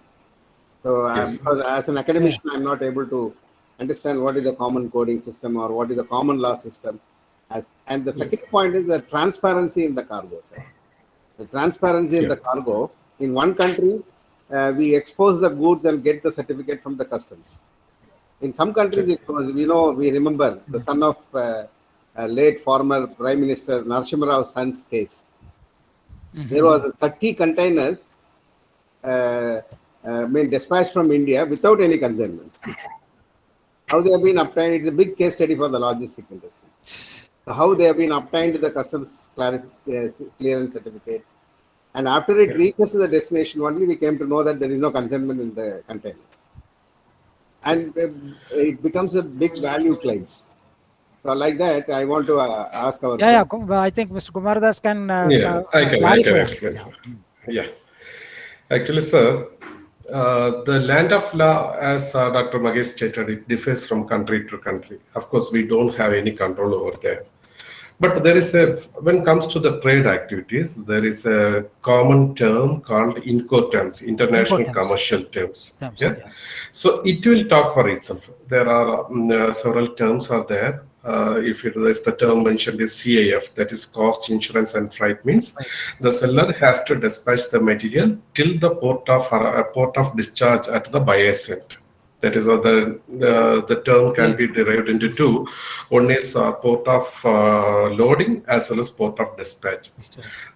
So Yes. because as an academician, I'm not able to understand what is the common coding system or what is the common law system. And the second point is the transparency in the cargo, sir. The transparency in the cargo. In one country, we expose the goods and get the certificate from the customs. In some countries, it was, we remember the son of late former Prime Minister Narasimha Rao's son's case. There was 30 containers dispatched from India without any consignments. How they have been obtained, it's a big case study for the logistic industry. So how they have been obtained the customs clearance certificate. And after it reaches the destination, only we came to know that there is no consignment in the containers. And it becomes a big value claim. So like that, I want to ask our... I think Mr. Kumardas can I can explain, sir. Yeah. Actually, sir, the land of law, as Dr. Magesh stated, it differs from country to country. Of course, we don't have any control over there. But there is when it comes to the trade activities, there is a common term called Incoterms, International Commercial Terms. So it will talk for itself. There are several terms are there. If the term mentioned is CIF, that is cost, insurance, and freight, means the seller has to dispatch the material till the port of discharge at the buyer's end. That is the term can be derived into two. One is port of loading as well as port of dispatch.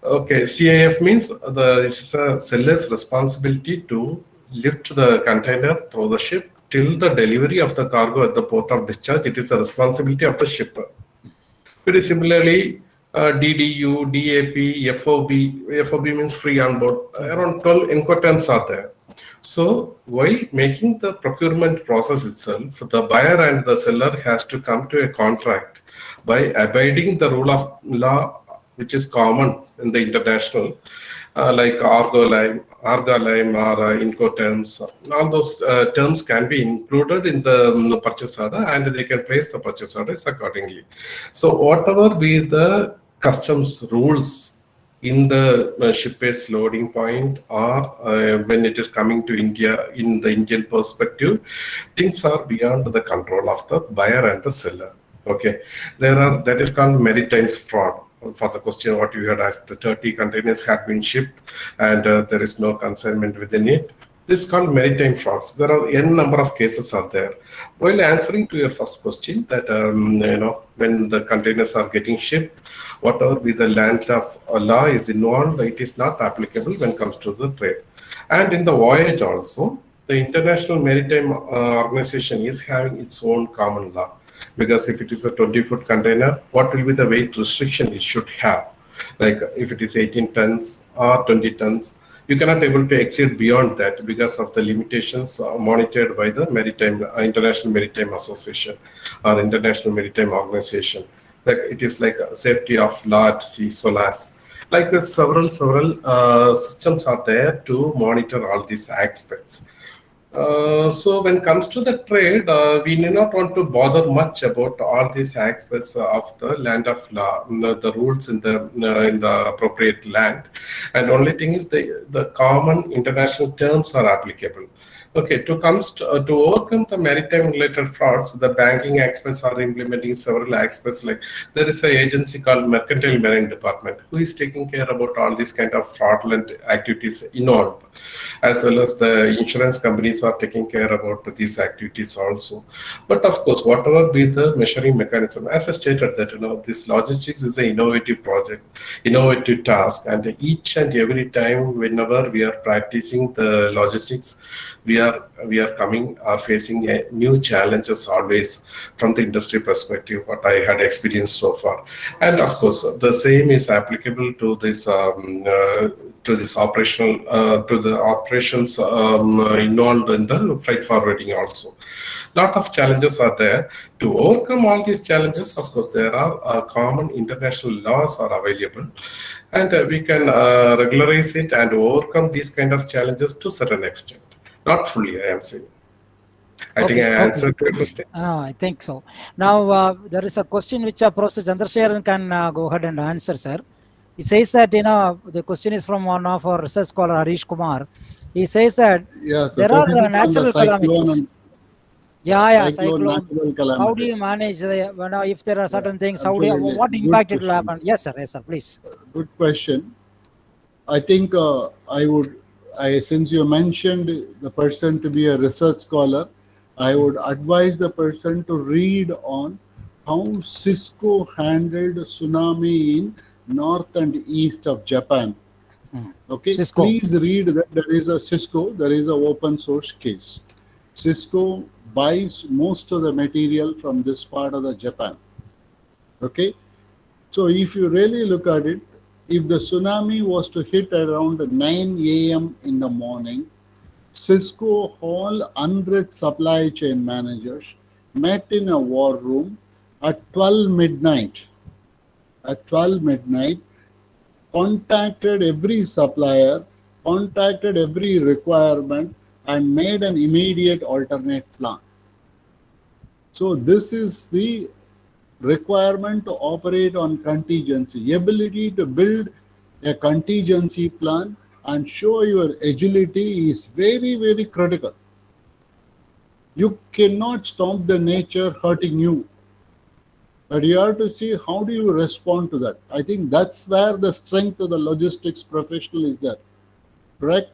Okay, CIF means it's a seller's responsibility to lift the container through the ship till the delivery of the cargo at the port of discharge. It is the responsibility of the shipper. Very similarly, DDU, DAP, FOB. FOB means free on board. Around 12 Incoterms are there. So while making the procurement process itself, the buyer and the seller has to come to a contract by abiding the rule of law, which is common in the international, like Argo Lime or Incoterms. All those terms can be included in the purchase order, and they can place the purchase orders accordingly. So whatever be the customs rules in the ship-based loading point, or when it is coming to India in the Indian perspective, things are beyond the control of the buyer and the seller. Okay, that is called maritime fraud. For the question what you had asked, the 30 containers had been shipped and there is no consignment within it. This is called maritime frauds. There are n number of cases are there. While answering to your first question, that when the containers are getting shipped, whatever be the land of law is involved, it is not applicable when it comes to the trade. And in the voyage also, the International Maritime Organization is having its own common law. Because if it is a 20-foot container, what will be the weight restriction it should have? Like if it is 18 tons or 20 tons, you cannot able to exceed beyond that because of the limitations monitored by the International Maritime Association or International Maritime Organization. Like it is like safety of law at sea, SOLAS. Like several systems are there to monitor all these aspects. So when it comes to the trade, we do not want to bother much about all these aspects of the land of law, the rules in the appropriate land. And only thing is the common international terms are applicable. Okay, to overcome the maritime related frauds, the banking experts are implementing several aspects. Like there is an agency called Mercantile Marine Department who is taking care about all these kind of fraudulent activities involved, as well as the insurance companies are taking care about these activities also. But of course, whatever be the measuring mechanism, as I stated that this logistics is an innovative project, innovative task, and each and every time whenever we are practicing the logistics, we are facing a new challenges always from the industry perspective, what I had experienced so far. And of course the same is applicable to this to the operations involved in the freight forwarding also. Lot of challenges are there. To overcome all these challenges, of course there are common international laws are available, and we can regularize it and overcome these kind of challenges to certain extent. Not fully, I am saying. I think I answered your question. I think so. Now, there is a question which Professor Chandrasekharan can go ahead and answer, sir. He says that, the question is from one of our research scholar, Harish Kumar. He says that Yes, there are natural calamities. Cyclone. Natural calamities. How do you manage if there are certain things? What impact it will happen? Yes, sir. Please. Good question. I think since you mentioned the person to be a research scholar, I would advise the person to read on how Cisco handled tsunami in north and east of Japan. Okay, Cisco. Please read that there is an open source case. Cisco buys most of the material from this part of the Japan. Okay, so if you really look at it, if the tsunami was to hit around 9 a.m. in the morning, Cisco all 100 supply chain managers met in a war room at 12 midnight. At 12 midnight, contacted every supplier, contacted every requirement, and made an immediate alternate plan. So this is the requirement to operate on contingency, ability to build a contingency plan and show your agility is very, very critical. You cannot stop the nature hurting you, but you have to see how do you respond to that. I think that's where the strength of the logistics professional is there, correct?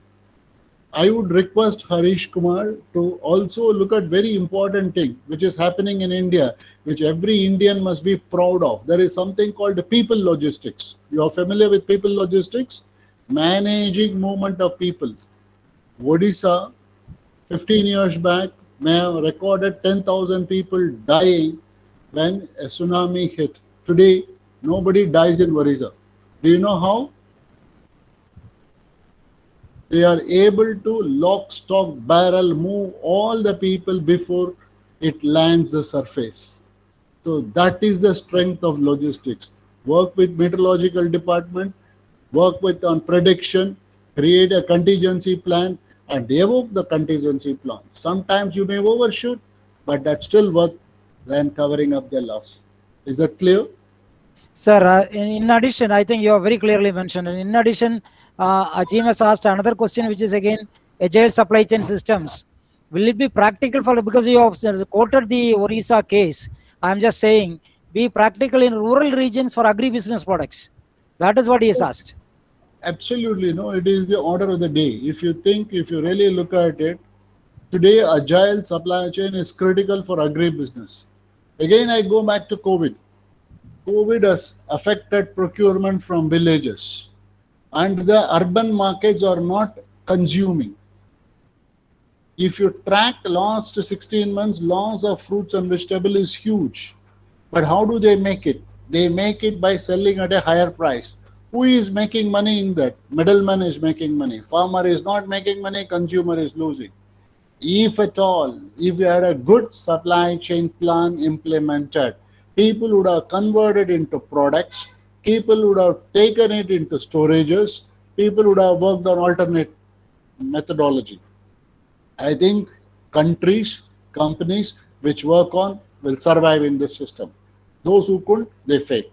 I would request Harish Kumar to also look at very important thing which is happening in India, which every Indian must be proud of. There is something called people logistics. You are familiar with people logistics? Managing movement of people. Odisha, 15 years back, may have recorded 10,000 people dying when a tsunami hit. Today, nobody dies in Odisha. Do you know how? They are able to lock, stock, barrel, move all the people before it lands the surface. So that is the strength of logistics. Work with meteorological department, work with on prediction, create a contingency plan, and evoke the contingency plan. Sometimes you may overshoot, but that's still worth than covering up the loss. Is that clear? Sir, in addition, I think you have very clearly mentioned. In addition, Ajim has asked another question, which is again agile supply chain systems. Will it be practical for, because you have quoted the Orissa case, I'm just saying, be practical in rural regions for agribusiness products? That is what he has asked. Absolutely, no, it is the order of the day. If you really look at it, today agile supply chain is critical for agribusiness. Again, I go back to COVID. COVID has affected procurement from villages, and the urban markets are not consuming. If you track last 16 months, loss of fruits and vegetables is huge. But how do they make it? They make it by selling at a higher price. Who is making money in that? Middleman is making money. Farmer is not making money, consumer is losing. If at all, if you had a good supply chain plan implemented, people would have converted into products, people would have taken it into storages, people would have worked on alternate methodology. I think countries, companies which work on will survive in this system. Those who couldn't, they fail.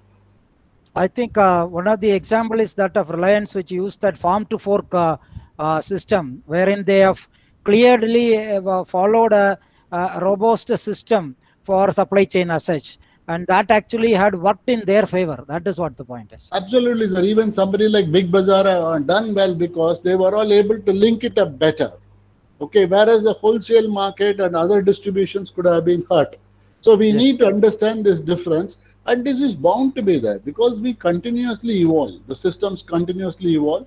I think one of the example is that of Reliance, which used that farm to fork system, wherein they have clearly followed a robust system for supply chain as such, and that actually had worked in their favor. That is what the point is. Absolutely, sir. Even somebody like Big Bazaar done well because they were all able to link it up better. Okay, whereas the wholesale market and other distributions could have been hurt. So we Yes. need to understand this difference, and this is bound to be there because we continuously evolve. The systems continuously evolve.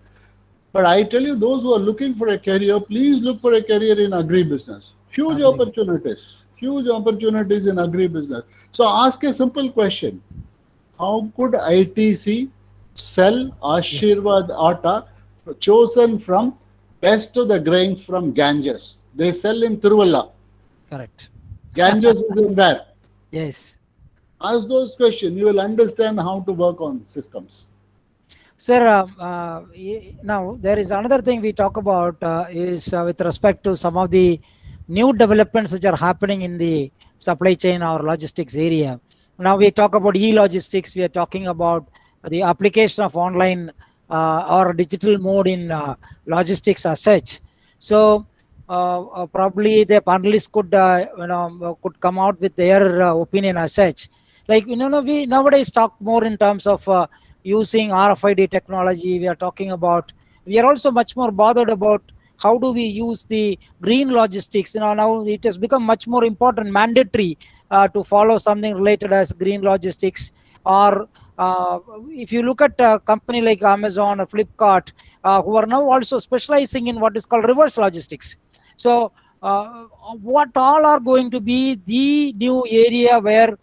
But I tell you, those who are looking for a career, please look for a career in agribusiness. Huge huge opportunities in agribusiness. So ask a simple question: how could ITC sell Ashirvad Atta chosen from best of the grains from Ganges? They sell in Tiruvalla. Correct. Ganges is in there. Yes. Ask those questions. You will understand how to work on systems. Sir, now there is another thing we talk about is with respect to some of the new developments which are happening in the supply chain or logistics area. Now we talk about e-logistics. We are talking about the application of online or digital mode in logistics as such. So probably the panelists could come out with their opinion as such. Like we nowadays talk more in terms of using RFID technology. We are also much more bothered about how do we use the green logistics. Now it has become much more important, mandatory to follow something related as green logistics. Or if you look at a company like Amazon or Flipkart, who are now also specializing in what is called reverse logistics. So what all are going to be the new area where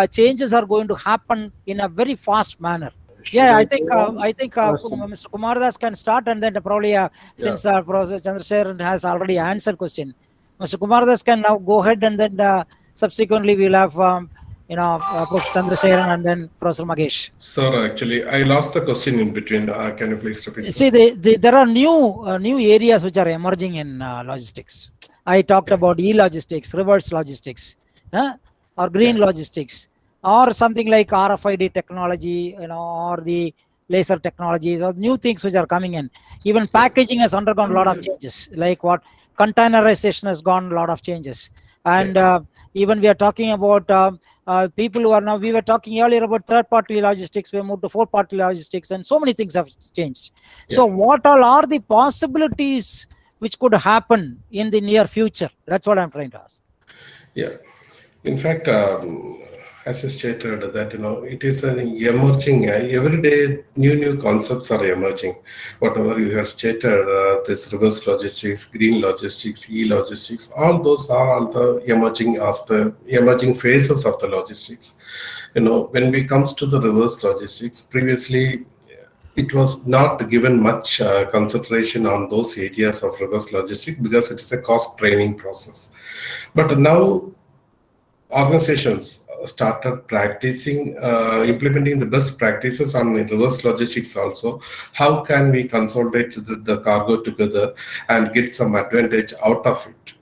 changes are going to happen in a very fast manner? Yeah, I think Mr. Kumardas can start, and then probably since Professor Chandrasekharan has already answered question, Mr. Kumardas can now go ahead, and then subsequently we'll have Professor Chandrasekharan and then Professor Magesh. Sir, actually, I lost the question in between. Can you please repeat? See, there are new areas which are emerging in logistics. I talked about e-logistics, reverse logistics, or green logistics, or something like RFID technology, or the laser technologies, or new things which are coming in. Even packaging has undergone a lot of changes, like what containerization has gone a lot of changes. And even we are talking about people who are now, we were talking earlier about third-party logistics, we moved to fourth-party logistics, and so many things have changed. So what all are the possibilities which could happen in the near future? That's what I'm trying to ask. Yeah. In fact, as I stated, that it is an emerging every day. New concepts are emerging. Whatever you have stated, this reverse logistics, green logistics, e-logistics, all those are all the emerging phases of the logistics. When it comes to the reverse logistics, previously it was not given much consideration on those areas of reverse logistics because it is a cost training process. But now organizations started practicing, implementing the best practices on reverse logistics also. How can we consolidate the cargo together and get some advantage out of it?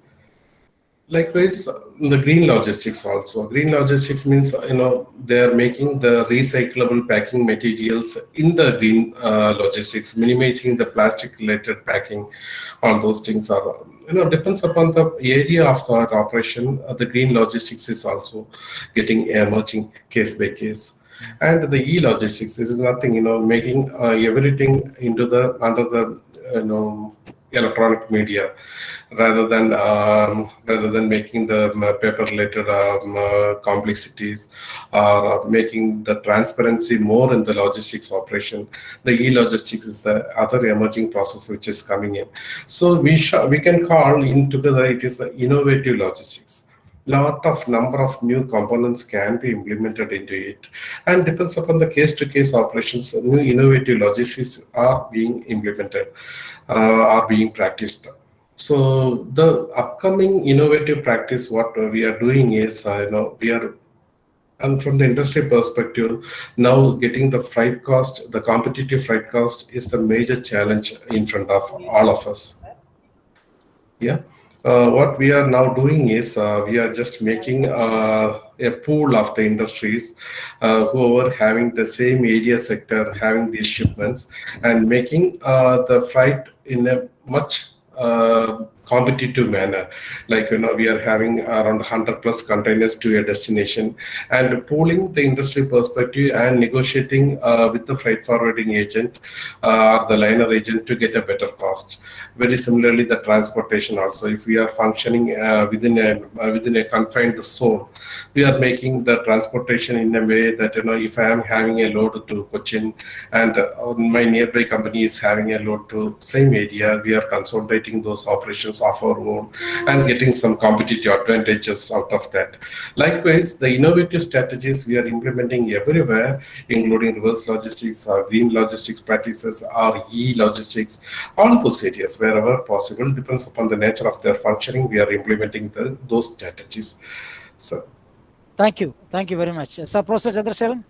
Likewise, the green logistics also. Green logistics means, they are making the recyclable packing materials in the green logistics, minimizing the plastic related packing. All those things are, depends upon the area of the operation. The green logistics is also getting emerging case by case. And the e-logistics, this is nothing, making everything into under the, electronic media, rather than making the paper-related complexities, or making the transparency more in the logistics operation. The e-logistics is the other emerging process which is coming in. So we can call in together it is the innovative logistics. Number of new components can be implemented into it, and depends upon the case-to-case operations. New innovative logistics are being implemented, are being practiced. So the upcoming innovative practice, what we are doing is, we are, and from the industry perspective, now getting the freight cost, the competitive freight cost is the major challenge in front of all of us. Yeah. What we are now doing is we are just making a pool of the industries who are having the same area sector, having these shipments, and making the freight in a much competitive manner. Like, we are having around 100 plus containers to a destination, and pooling the industry perspective and negotiating with the freight forwarding agent or the liner agent to get a better cost. Very similarly, the transportation also, if we are functioning within a confined zone, we are making the transportation in a way that, if I am having a load to Cochin and my nearby company is having a load to same area, we are consolidating those operations of our own and getting some competitive advantages out of that. Likewise, the innovative strategies we are implementing everywhere, including reverse logistics or green logistics practices or e-logistics, all those areas wherever possible, depends upon the nature of their functioning, we are implementing those strategies. So Thank you very much. Sir, Professor Chandrasekharan.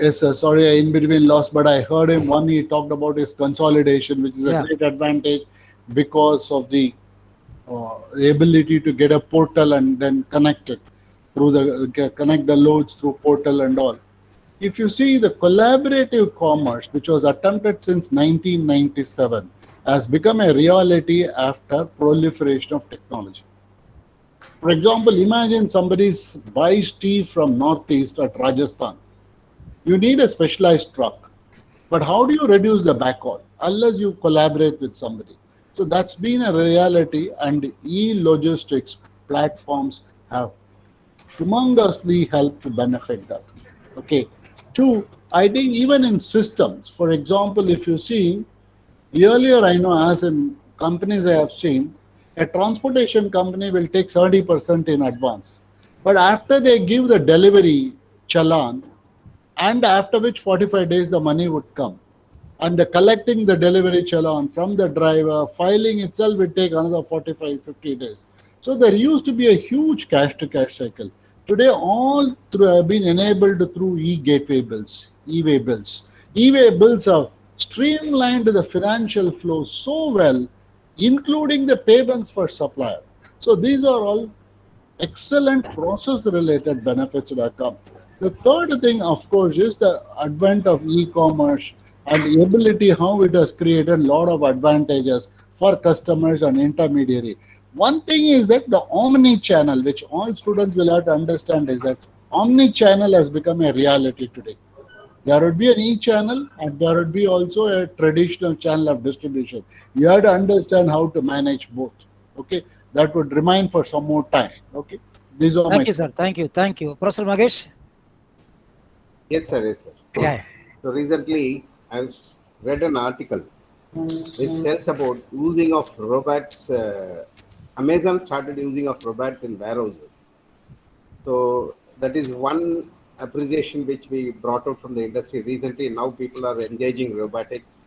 Yes, sir. Sorry, I in between lost, but I heard him. One, he talked about his consolidation, which is a Yeah. great advantage because of the ability to get a portal and then connect it through connect the loads through portal and all. If you see the collaborative commerce, which was attempted since 1997, has become a reality after proliferation of technology. For example, imagine somebody buys tea from Northeast at Rajasthan. You need a specialized truck. But how do you reduce the backhaul unless you collaborate with somebody? So that's been a reality, and e-logistics platforms have humongously helped to benefit that. Okay. Two, I think even in systems, for example, if you see, earlier I know as in companies I have seen, a transportation company will take 30% in advance. But after they give the delivery challan, and after which 45 days the money would come. And the collecting the delivery challan from the driver, filing itself will take another 45, 50 days. So there used to be a huge cash to cash cycle. Today, all have been enabled through e-gateway bills, e-way bills. E-way bills have streamlined the financial flow so well, including the payments for supplier. So these are all excellent process related benefits that come. The third thing, of course, is the advent of e-commerce and the ability how it has created a lot of advantages for customers and intermediary. One thing is that the omni-channel, which all students will have to understand, is that omni-channel has become a reality today. There would be an e-channel and there would be also a traditional channel of distribution. You have to understand how to manage both. Okay, that would remain for some more time. Okay, these are Thank you, sir. Thank you. Professor Magesh. Yes, sir. Yes, sir. Yeah. So recently, I've read an article which tells about using of robots. Amazon started using of robots in warehouses. So that is one appreciation which we brought out from the industry recently. Now people are engaging robotics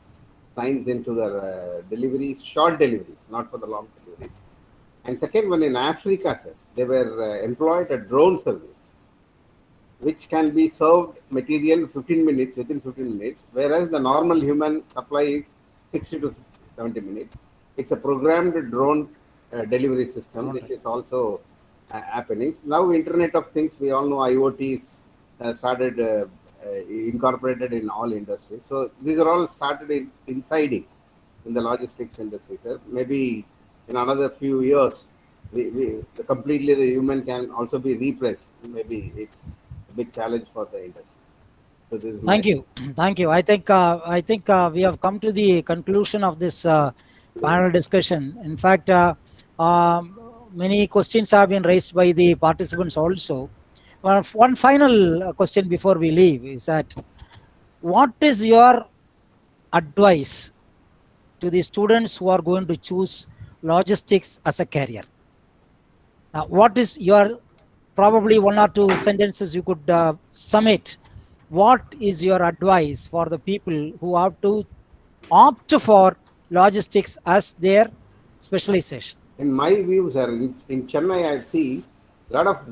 science into their deliveries, short deliveries, not for the long deliveries. And second one, in Africa, sir, they were employed a drone service, which can be served material 15 minutes, within 15 minutes, whereas the normal human supply is 60 to 70 minutes. It's a programmed drone delivery system, which is also happening. Now, Internet of Things, we all know IoT is started incorporated in all industries. So these are all started inciting in the logistics industry, sir. Maybe in another few years, completely the human can also be replaced. Maybe it's a big challenge for the industry. So this is Thank you. I think we have come to the conclusion of this panel discussion. In fact, many questions have been raised by the participants also. One final question before we leave is that what is your advice to the students who are going to choose logistics as a career? What is your, probably one or two sentences you could sum it. What is your advice for the people who have to opt for logistics as their specialization? In my view, sir, in Chennai, I see a lot of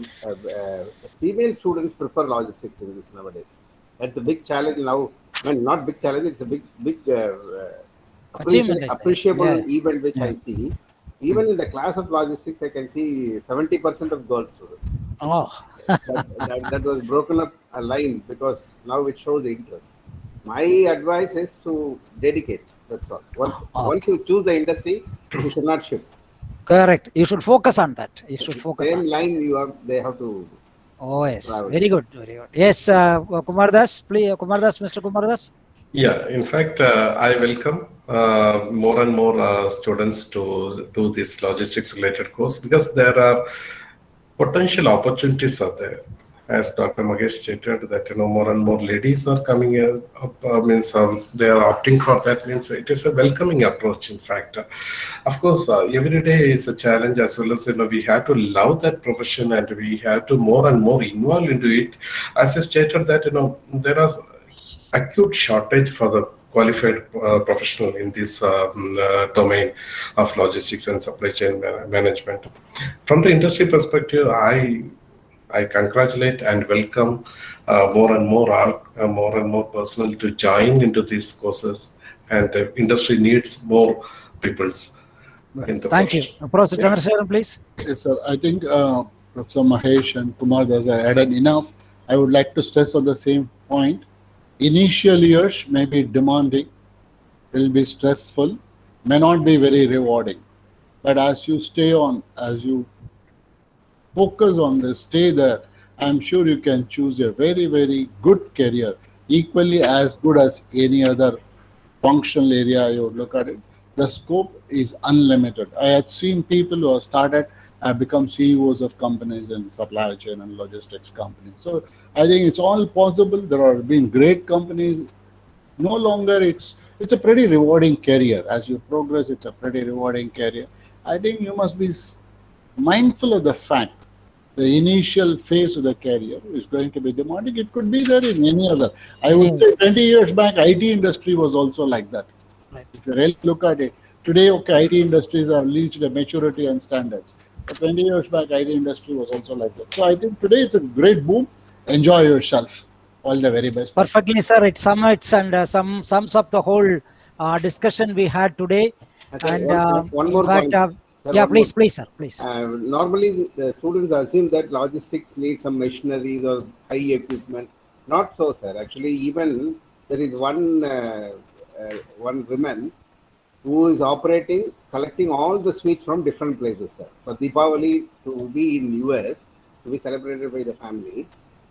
female students prefer logistics in this nowadays. That's a big challenge now. I mean, not big challenge, it's a big appreciable event which I see. Even in the class of logistics, I can see 70% of girl students. Oh, that was broken up a line because now it shows interest. My advice is to dedicate. That's all. Once you choose the industry, you should not shift. Correct. You should focus on that. You should focus Same on. line they have to Oh yes, travel. very good, very good. Yes, Kumar Das, please, Kumar Das, Mr. Kumar Das. Yeah, in fact, I welcome more and more students to do this logistics related course because there are potential opportunities are there. As Dr. Mahesh stated, that more and more ladies are coming up. Means they are opting for that. Means it is a welcoming approach. In fact, of course, every day is a challenge. As well as we have to love that profession and we have to more and more involve into it. As I stated that there are acute shortage for the qualified professional in this domain of logistics and supply chain management. From the industry perspective, I congratulate and welcome more and more personnel to join into these courses, and the industry needs more peoples in the Thank you. profession. Professor Chandrasekharan, please. Yes, sir. I think Professor Mahesh and Kumar Das have added enough. I would like to stress on the same point. Initial years may be demanding, will be stressful, may not be very rewarding. But as you stay on, as you focus on this, stay there, I'm sure you can choose a very, very good career, equally as good as any other functional area you would look at it. The scope is unlimited. I had seen people who have started have become CEOs of companies in supply chain and logistics companies. So I think it's all possible. There are been great companies. No longer it's a pretty rewarding career. As you progress, it's a pretty rewarding career. I think you must be mindful of the fact the initial phase of the career is going to be demanding. It could be there in any other. I would say 20 years back, IT industry was also like that. Right. If you really look at it, today, okay, IT industries have reached a maturity and standards. But 20 years back, IT industry was also like that. So I think today it's a great boom. Enjoy yourself. All the very best. Perfectly, sir. It sums and sums up the whole discussion we had today. Okay, And one in more fact, point. Sir, yeah, one please, more. please, sir, please. Normally, the students assume that logistics needs some machineries or high equipment. Not so, sir. Actually, even there is one woman who is collecting all the sweets from different places, sir. For Deepavali to be in US, to be celebrated by the family,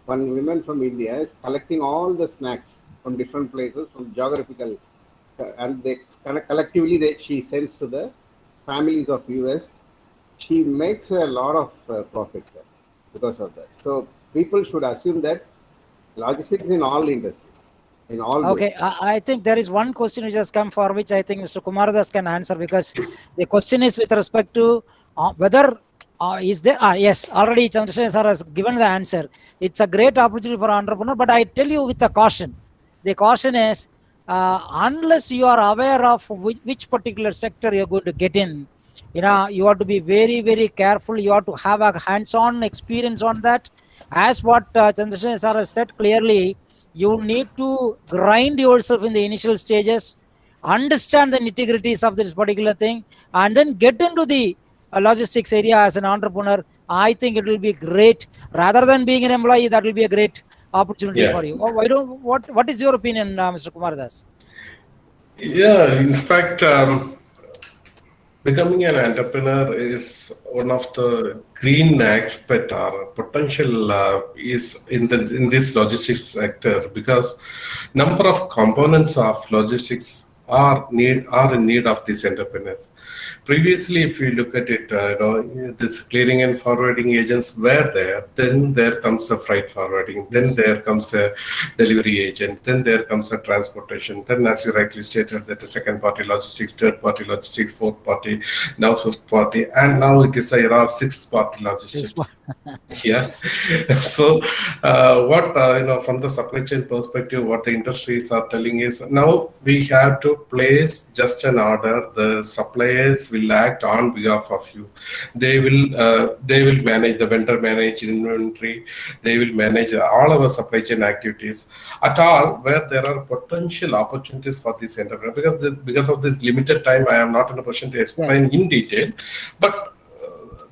one woman from India is collecting all the snacks from different places, from geographical, and they collectively she sends to the families of US. She makes a lot of profits, sir, because of that. So people should assume that logistics in all industries, in all. Okay, I think there is one question which has come for which I think Mr. Kumar Das can answer, because the question is with respect to whether is there. Yes, already Chandrasekharan sir has given the answer. It's a great opportunity for entrepreneur, but I tell you with a caution. The caution is unless you are aware of which particular sector you're going to get in, you have to be very, very careful. You have to have a hands-on experience on that. As what Chandrasekharan sir has said clearly, you need to grind yourself in the initial stages, understand the nitty-gritties of this particular thing, and then get into the logistics area as an entrepreneur. I think it will be great. Rather than being an employee, that will be a great opportunity for you. What is your opinion, Mr. Kumar Das? Yeah, in fact, becoming an entrepreneur is one of the green aspect or potential is in this logistics sector, because number of components of logistics are in need of these entrepreneurs. Previously, if you look at it, this clearing and forwarding agents were there. Then there comes a freight forwarding. Then there comes a delivery agent. Then there comes a transportation. Then, as you rightly stated, that the second party logistics, third party logistics, fourth party, now fifth party, and now it is a era of sixth party logistics. Yeah. So, from the supply chain perspective, what the industries are telling is now we have to place just an order. The suppliers will act on behalf of you. They will manage the vendor manage inventory. They will manage all our supply chain activities at all where there are potential opportunities for this entrepreneur. Because of this limited time, I am not in a position to explain in detail. But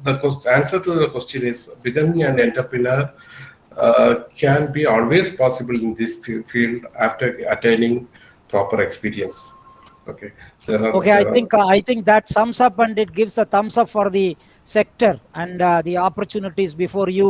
the answer to the question is becoming an entrepreneur can be always possible in this field after attaining proper experience. Okay. There are, Okay, I think that sums up and it gives a thumbs up for the sector and the opportunities before you.